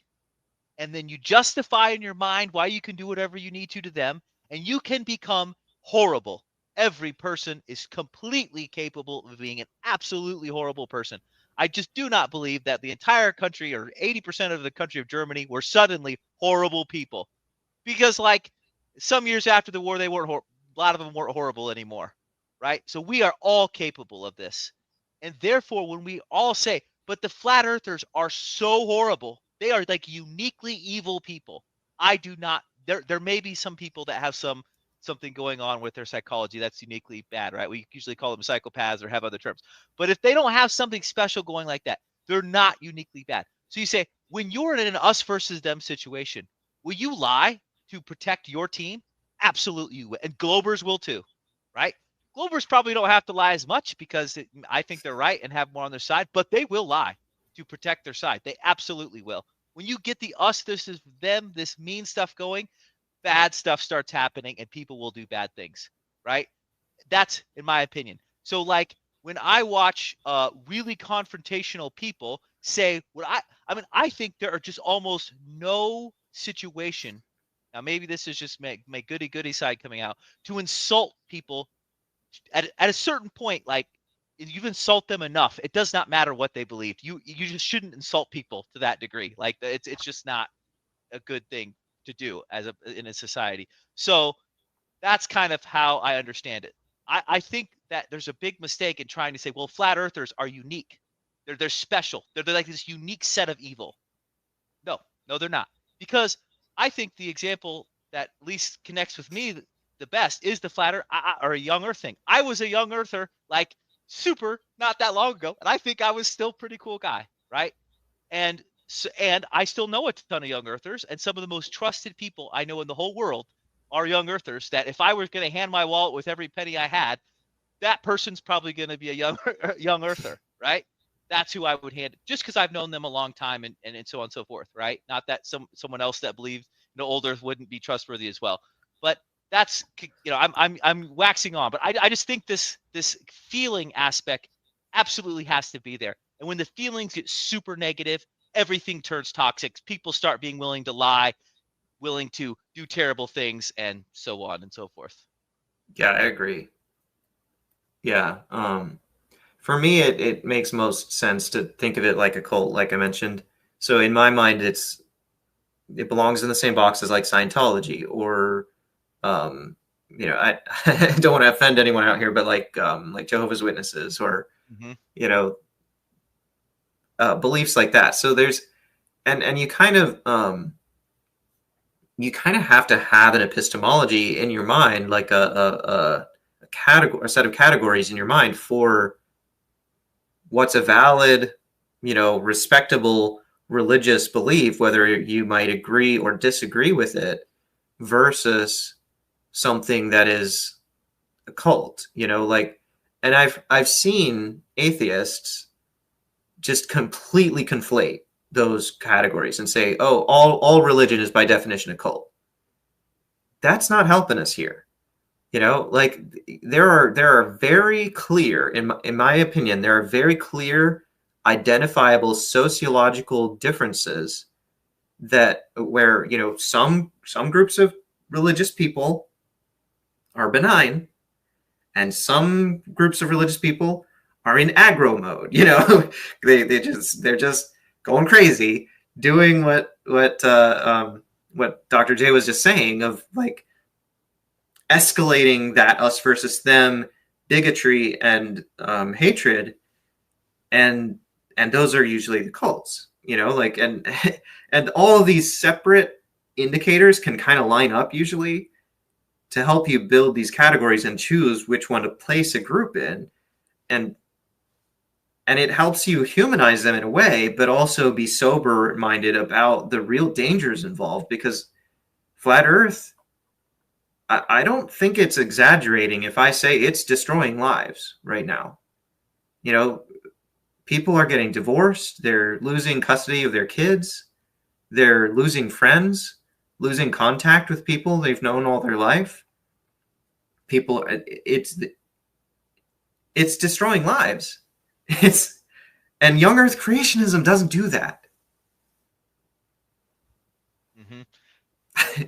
and then you justify in your mind why you can do whatever you need to them, and you can become horrible. Every person is completely capable of being an absolutely horrible person. I just do not believe that the entire country or 80% of the country of Germany were suddenly horrible people, because like some years after the war, they weren't a lot of them weren't horrible anymore, right? So we are all capable of this. And therefore, when we all say, but the flat earthers are so horrible, they are like uniquely evil people. I do not, there may be some people that have something going on with their psychology that's uniquely bad, right? We usually call them psychopaths or have other terms. But if they don't have something special going like that, they're not uniquely bad. So you say, when you're in an us versus them situation, will you lie to protect your team? Absolutely you will. And Globers will too, right? Globers probably don't have to lie as much because I think they're right and have more on their side, but they will lie to protect their side. They absolutely will. When you get the us, this is them, this mean stuff going, bad stuff starts happening and people will do bad things, right? That's in my opinion. So like when I watch really confrontational people say what I mean, I think there are just almost no situation. Now maybe this is just my goody goody side coming out to insult people at a certain point. Like if you insult them enough, it does not matter what they believe. You just shouldn't insult people to that degree. Like it's just not a good thing to do as a in a society. So that's kind of how I understand it. I think that there's a big mistake in trying to say, well, flat earthers are unique. They're special. They're like this unique set of evil. No, no, they're not. Because I think the example that least connects with me the best is the flat earth or a young earth thing. I was a young earther like super not that long ago, and I think I was still a pretty cool guy, right? And and I still know a ton of young earthers, and some of the most trusted people I know in the whole world are young earthers. That if I was going to hand my wallet with every penny I had, that person's probably going to be a young earther, right? That's who I would hand it, just because I've known them a long time and so on and so forth, right? Not that someone else that believes old earth wouldn't be trustworthy as well, but that's I'm waxing on, but I just think this feeling aspect absolutely has to be there. And when the feelings get super negative, everything turns toxic. People start being willing to lie, willing to do terrible things, and so on and so forth. Yeah, I agree. Yeah. For me, it makes most sense to think of it like a cult, like I mentioned. So in my mind, it belongs in the same box as like Scientology or, I, I don't want to offend anyone out here, but like Jehovah's Witnesses or, Mm-hmm. Beliefs like that. So there's, and you kind of have to have an epistemology in your mind, like a category, a set of categories in your mind for what's a valid, respectable religious belief, whether you might agree or disagree with it, versus something that is a cult, and I've seen atheists just completely conflate those categories and say, oh, all religion is by definition a cult. That's not helping us here. Like there are very clear, in my opinion, there are very clear identifiable sociological differences that where, some groups of religious people are benign and some groups of religious people are in aggro mode. They're just going crazy, doing what Dr. J was just saying, of like escalating that us versus them bigotry and hatred, and those are usually the cults. And all of these separate indicators can kind of line up usually to help you build these categories and choose which one to place a group in. And it helps you humanize them in a way, but also be sober minded about the real dangers involved, because flat earth, I don't think it's exaggerating if I say it's destroying lives right now. People are getting divorced, they're losing custody of their kids, they're losing friends, losing contact with people they've known all their life. It's destroying lives. And young earth creationism doesn't do that. Mm-hmm.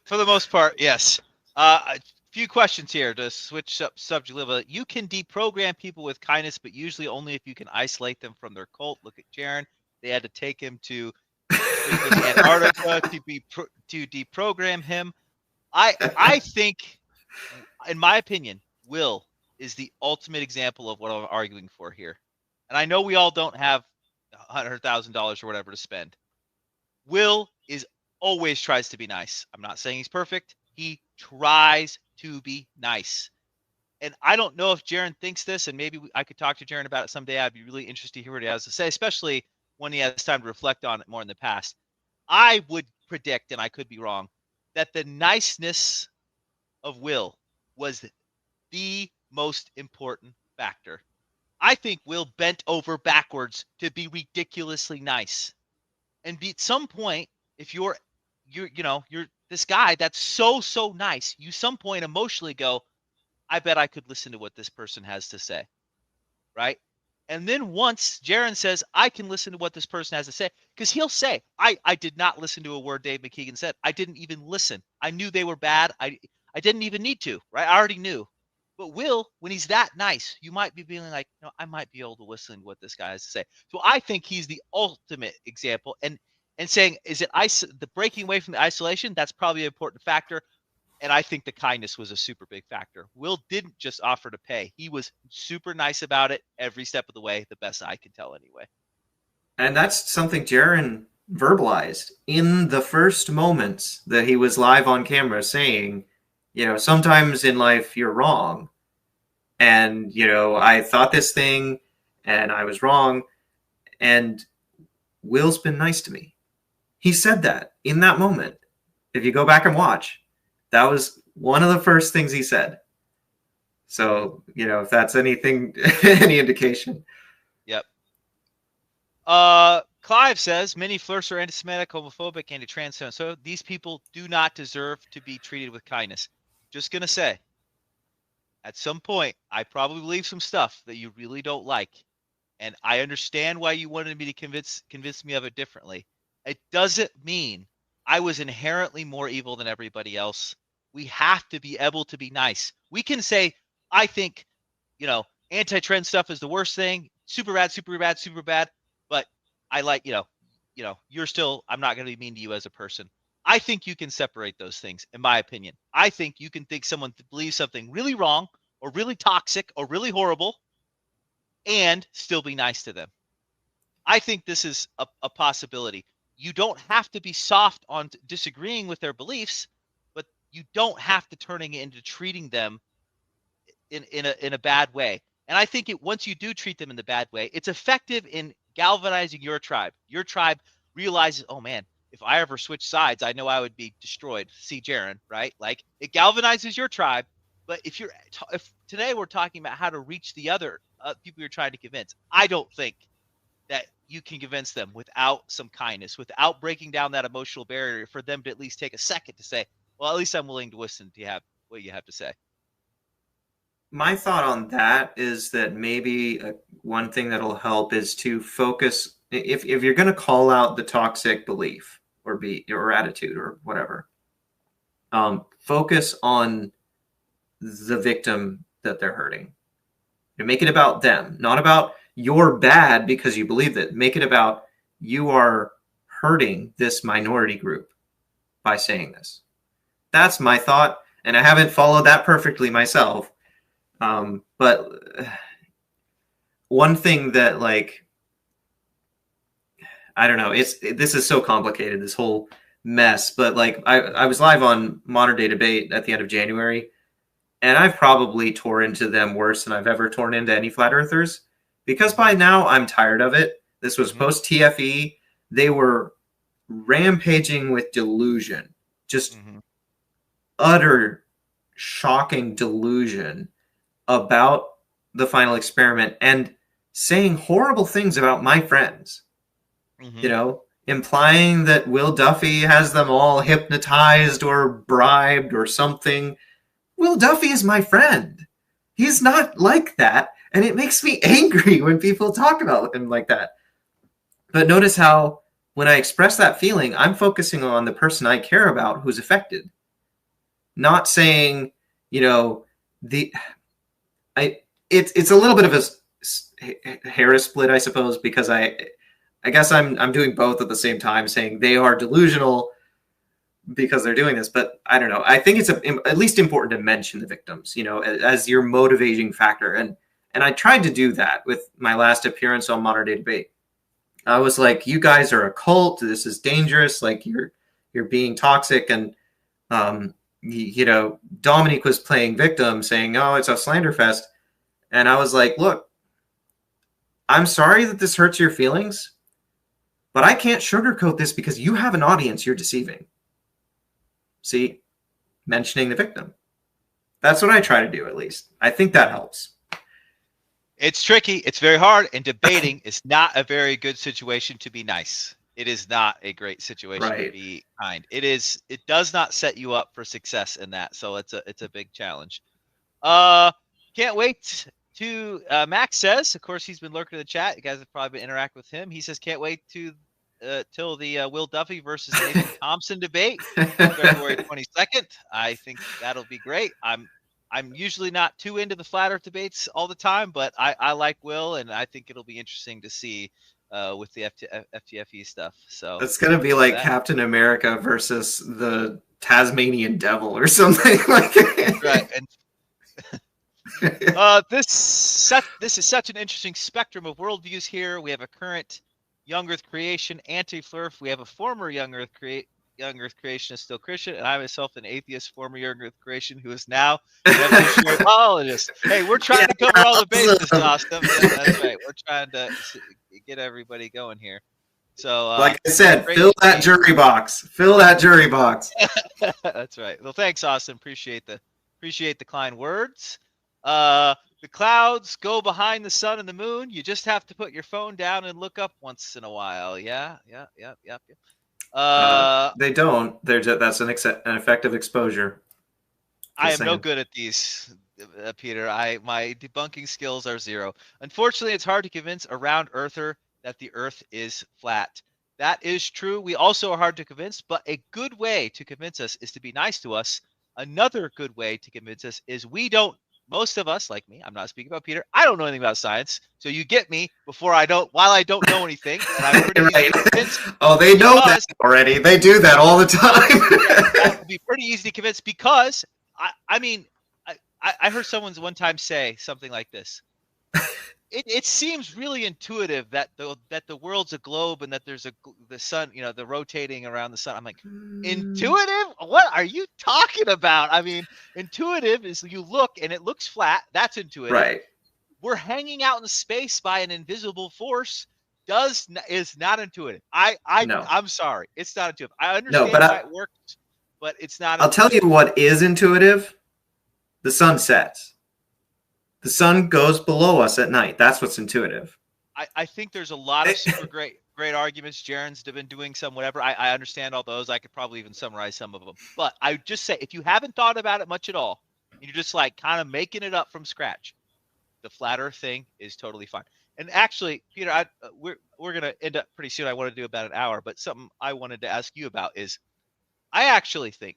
For the most part, yes. A few questions here to switch up subject level. You can deprogram people with kindness, but usually only if you can isolate them from their cult. Look at Jaron. They had to take him to Antarctica to deprogram him. I think, in my opinion, will is the ultimate example of what I'm arguing for here. And I know we all don't have $100,000 or whatever to spend. Will is always tries to be nice. I'm not saying he's perfect. He tries to be nice. And I don't know if Jaron thinks this, and maybe I could talk to Jaron about it someday. I'd be really interested to hear what he has to say, especially when he has time to reflect on it more in the past. I would predict, and I could be wrong, that the niceness of Will was the most important factor. I think Will bent over backwards to be ridiculously nice. And at some point, if you're this guy that's so nice, you some point emotionally go, I bet I could listen to what this person has to say. Right? And then once Jaron says, I can listen to what this person has to say, because he'll say, I did not listen to a word Dave McKeegan said. I didn't even listen. I knew they were bad. I didn't even need to, right? I already knew. But Will, when he's that nice, you might be feeling like, no, I might be able to listen to what this guy has to say. So I think he's the ultimate example. And saying, is it the breaking away from the isolation? That's probably an important factor. And I think the kindness was a super big factor. Will didn't just offer to pay. He was super nice about it every step of the way, the best I can tell anyway. And that's something Jaron verbalized in the first moments that he was live on camera saying, sometimes in life you're wrong. And, I thought this thing and I was wrong. And Will's been nice to me. He said that in that moment. If you go back and watch, that was one of the first things he said. So, if that's anything, any indication. Yep. Clive says, many flirts are anti-Semitic, homophobic, anti-trans. So these people do not deserve to be treated with kindness. Just going to say, at some point, I probably believe some stuff that you really don't like. And I understand why you wanted me to convince me of it differently. It doesn't mean I was inherently more evil than everybody else. We have to be able to be nice. We can say, I think, anti-trend stuff is the worst thing. Super bad, super bad, super bad. But I like, you're still, I'm not going to be mean to you as a person. I think you can separate those things, in my opinion. I think you can think someone believes something really wrong or really toxic or really horrible and still be nice to them. I think this is a possibility. You don't have to be soft on disagreeing with their beliefs, but you don't have to turning it into treating them in a bad way. And I think once you do treat them in the bad way, it's effective in galvanizing your tribe. Your tribe realizes, oh man, if I ever switch sides, I know I would be destroyed. See Jaron, right? Like it galvanizes your tribe. But if today we're talking about how to reach the other people you're trying to convince, I don't think that you can convince them without some kindness, without breaking down that emotional barrier for them to at least take a second to say, well, at least I'm willing to listen to what you have to say. My thought on that is that maybe one thing that'll help is to focus, if you're going to call out the toxic belief or attitude or whatever, focus on the victim that they're hurting. Make it about them, not about you're bad because you believe it. Make it about you are hurting this minority group by saying this. That's my thought, and I haven't followed that perfectly myself. But one thing that, like, I don't know, this is so complicated, this whole mess. But like, I was live on Modern Day Debate at the end of January, and I've probably tore into them worse than I've ever torn into any flat earthers, because by now I'm tired of it. This was post TFE. They were rampaging with delusion, just utter shocking delusion about the final experiment and saying horrible things about my friends, implying that Will Duffy has them all hypnotized or bribed or something. Will Duffy is my friend. He's not like that. And it makes me angry when people talk about him like that. But notice how when I express that feeling, I'm focusing on the person I care about who's affected. Not saying, it's a little bit of a hair split, I suppose, because I guess I'm doing both at the same time, saying they are delusional because they're doing this. But I don't know. I think it's at least important to mention the victims, as your motivating factor. And I tried to do that with my last appearance on Modern Day Debate. I was like, you guys are a cult. This is dangerous. Like you're being toxic. And, Dominique was playing victim saying, oh, it's a slander fest. And I was like, look, I'm sorry that this hurts your feelings, but I can't sugarcoat this because you have an audience you're deceiving. See, mentioning the victim. That's what I try to do, at least. I think that helps. It's tricky. It's very hard. And debating is not a very good situation to be nice. It is not a great situation to Right. be kind. It does not set you up for success in that. So it's a big challenge. Can't wait to Max says, of course, he's been lurking in the chat. You guys have probably been interacting with him. He says, can't wait to till the Will Duffy versus Nathan Thompson debate, February 22nd. I think that'll be great. I'm usually not too into the flat earth debates all the time, but I like Will, and I think it'll be interesting to see with the FTFE stuff. So it's going to be like Captain America versus the Tasmanian Devil or something like that. Right. And this is such an interesting spectrum of worldviews here. We have a current young Earth creation anti-flurf. We have a former young Earth creationist, still Christian, and I myself an atheist, former young Earth creation, who is now an evolutionary biologist. Hey, we're trying to cover all the bases, Austin. That's right. We're trying to get everybody going here. So, like I said, fill that jury box. Fill that jury box. That's right. Well, thanks, Austin. Appreciate the kind words. The clouds go behind the sun and the moon. You just have to put your phone down and look up once in a while. Yeah. They don't. That's an effective exposure. I am no good at these, Peter. My debunking skills are zero. Unfortunately, it's hard to convince a round earther that the Earth is flat. That is true. We also are hard to convince, but a good way to convince us is to be nice to us. Another good way to convince us is most of us, like me, I'm not speaking about Peter, I don't know anything about science. So you get me while I don't know anything. And I'm pretty right. easy to convince. Oh, they know that already. They do that all the time. That would be pretty easy to convince because, I heard someone one time say something like this. It seems really intuitive that the world's a globe and that there's the sun, the rotating around the sun. I'm like, intuitive? What are you talking about? I mean, intuitive is you look and it looks flat. That's intuitive. Right. We're hanging out in space by an invisible force. Is not intuitive. No. I'm sorry, it's not intuitive. I understand why it works, but it's not. I'll tell you what is intuitive. The sun sets. The sun goes below us at night. That's what's intuitive. I think there's a lot of super great arguments. Jaren's been doing some whatever. I understand all those. I could probably even summarize some of them. But I just say, if you haven't thought about it much at all, and you're just like kind of making it up from scratch, the flat Earth thing is totally fine. And actually, Peter, we're going to end up pretty soon. I want to do about an hour, but something I wanted to ask you about is I actually think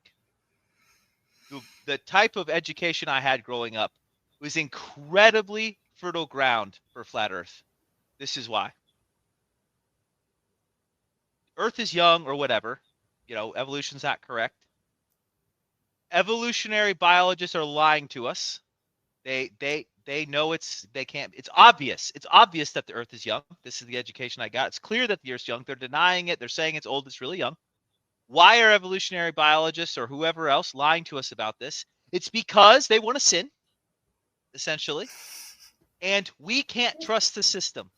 the type of education I had growing up was incredibly fertile ground for flat Earth. This is why. Earth is young or whatever. Evolution's not correct. Evolutionary biologists are lying to us. They know it's obvious. It's obvious that the Earth is young. This is the education I got. It's clear that the Earth's young. They're denying it. They're saying it's old. It's really young. Why are evolutionary biologists or whoever else lying to us about this? It's because they want to sin, essentially. And we can't trust the system.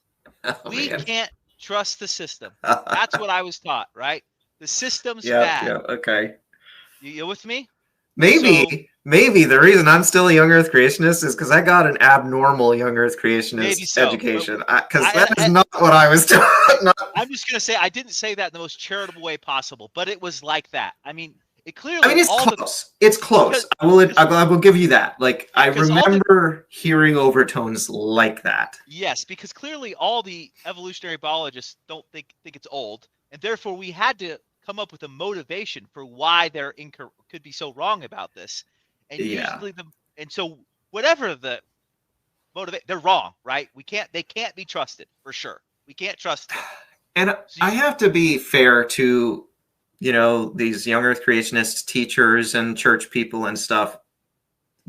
We can't trust the system. That's what I was taught, right? The system's bad. Yeah, okay. You with me? Maybe the reason I'm still a young Earth creationist is because I got an abnormal young Earth creationist education. Because that is not what I was taught. I'm just going to say, I didn't say that in the most charitable way possible, but it was like that. I mean, it clearly. I mean, it's close. It's close. I will give you that. Like, I remember hearing overtones like that. Yes, because clearly all the evolutionary biologists don't think it's old, and therefore we had to come up with a motivation for why they're could be so wrong about this. And usually so whatever the motivate, they're wrong, right? They can't be trusted for sure. We can't trust them. And I have to be fair to, these young Earth creationist teachers and church people and stuff.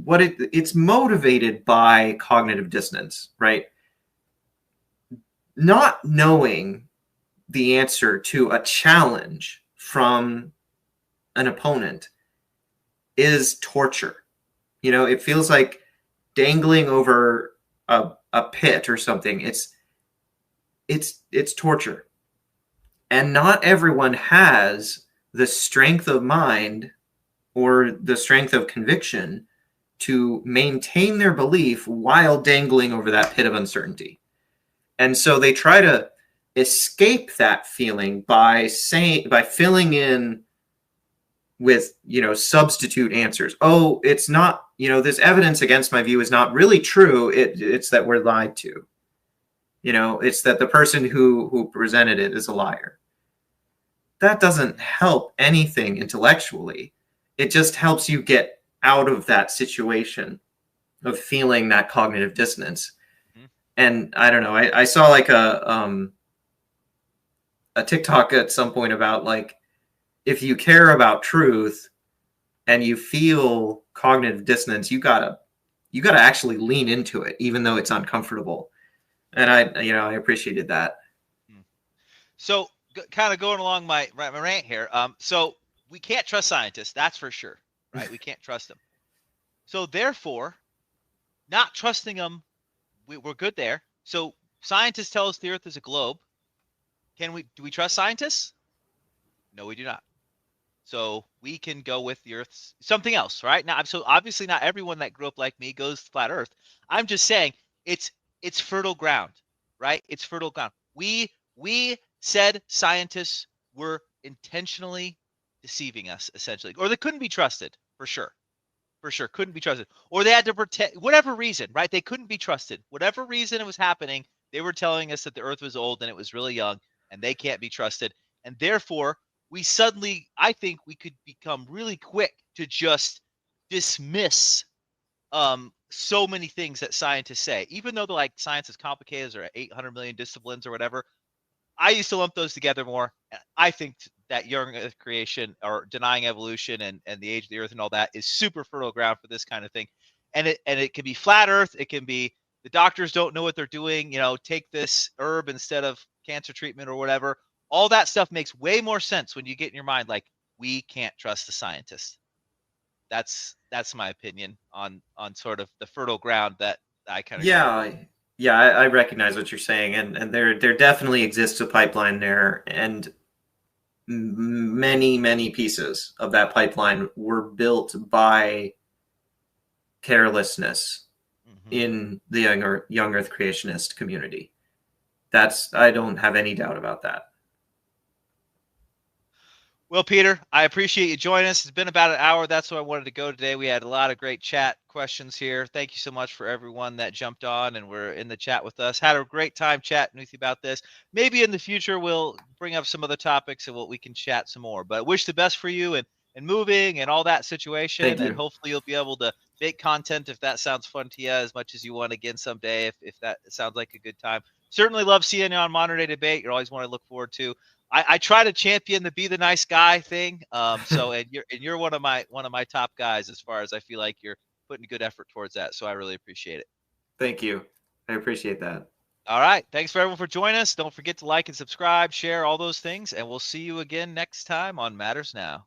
It's motivated by cognitive dissonance, right? Not knowing the answer to a challenge from an opponent is torture. It feels like dangling over a pit or something. It's torture. And not everyone has the strength of mind or the strength of conviction to maintain their belief while dangling over that pit of uncertainty. And so they try to escape that feeling by filling in with, substitute answers. Oh, it's not, this evidence against my view is not really true. It's that we're lied to. It's that the person who presented it is a liar. That doesn't help anything intellectually. It just helps you get out of that situation of feeling that cognitive dissonance. Mm-hmm. And I don't know, I saw like a TikTok at some point about like, if you care about truth and you feel cognitive dissonance, you gotta actually lean into it, even though it's uncomfortable. And I appreciated that. So kind of going along my rant here. So we can't trust scientists, that's for sure, right? We can't trust them. So therefore, not trusting them, we're good there. So scientists tell us the Earth is a globe. Do we trust scientists? No, we do not. So we can go with the Earth's something else, right? Now, so obviously not everyone that grew up like me goes to flat Earth. I'm just saying it's fertile ground, right? It's fertile ground. We said scientists were intentionally deceiving us, essentially, or they couldn't be trusted, for sure. For sure, couldn't be trusted. Or they had to pretend, whatever reason, right? They couldn't be trusted. Whatever reason it was happening, they were telling us that the Earth was old and it was really young, and they can't be trusted. And therefore, we suddenly, I think we could become really quick to just dismiss so many things that scientists say, even though they're like science is complicated, there are 800 million disciplines or whatever. I used to lump those together more. I think that young Earth creation or denying evolution and the age of the Earth and all that is super fertile ground for this kind of thing. And it can be flat Earth. It can be the doctors don't know what they're doing. Take this herb instead of cancer treatment or whatever. All that stuff makes way more sense when you get in your mind like, we can't trust the scientists. That's my opinion on sort of the fertile ground that I kind of I recognize what you're saying, and there definitely exists a pipeline there, and many pieces of that pipeline were built by carelessness in the young Earth creationist community. I don't have any doubt about that. Well, Peter, I appreciate you joining us. It's been about an hour. That's where I wanted to go today. We had a lot of great chat questions here. Thank you so much for everyone that jumped on and were in the chat with us. Had a great time chatting with you about this. Maybe in the future we'll bring up some other topics and we can chat some more. But I wish the best for you and moving and all that situation. Thank you. And hopefully you'll be able to make content if that sounds fun to you as much as you want again someday, if that sounds like a good time. Certainly love seeing you on Modern Day Debate. You're always one to look forward to. I try to champion the be the nice guy thing. So and you're one of my top guys as far as I feel like you're putting good effort towards that. So I really appreciate it. Thank you. I appreciate that. All right. Thanks for everyone for joining us. Don't forget to like and subscribe, share all those things, and we'll see you again next time on Matters Now.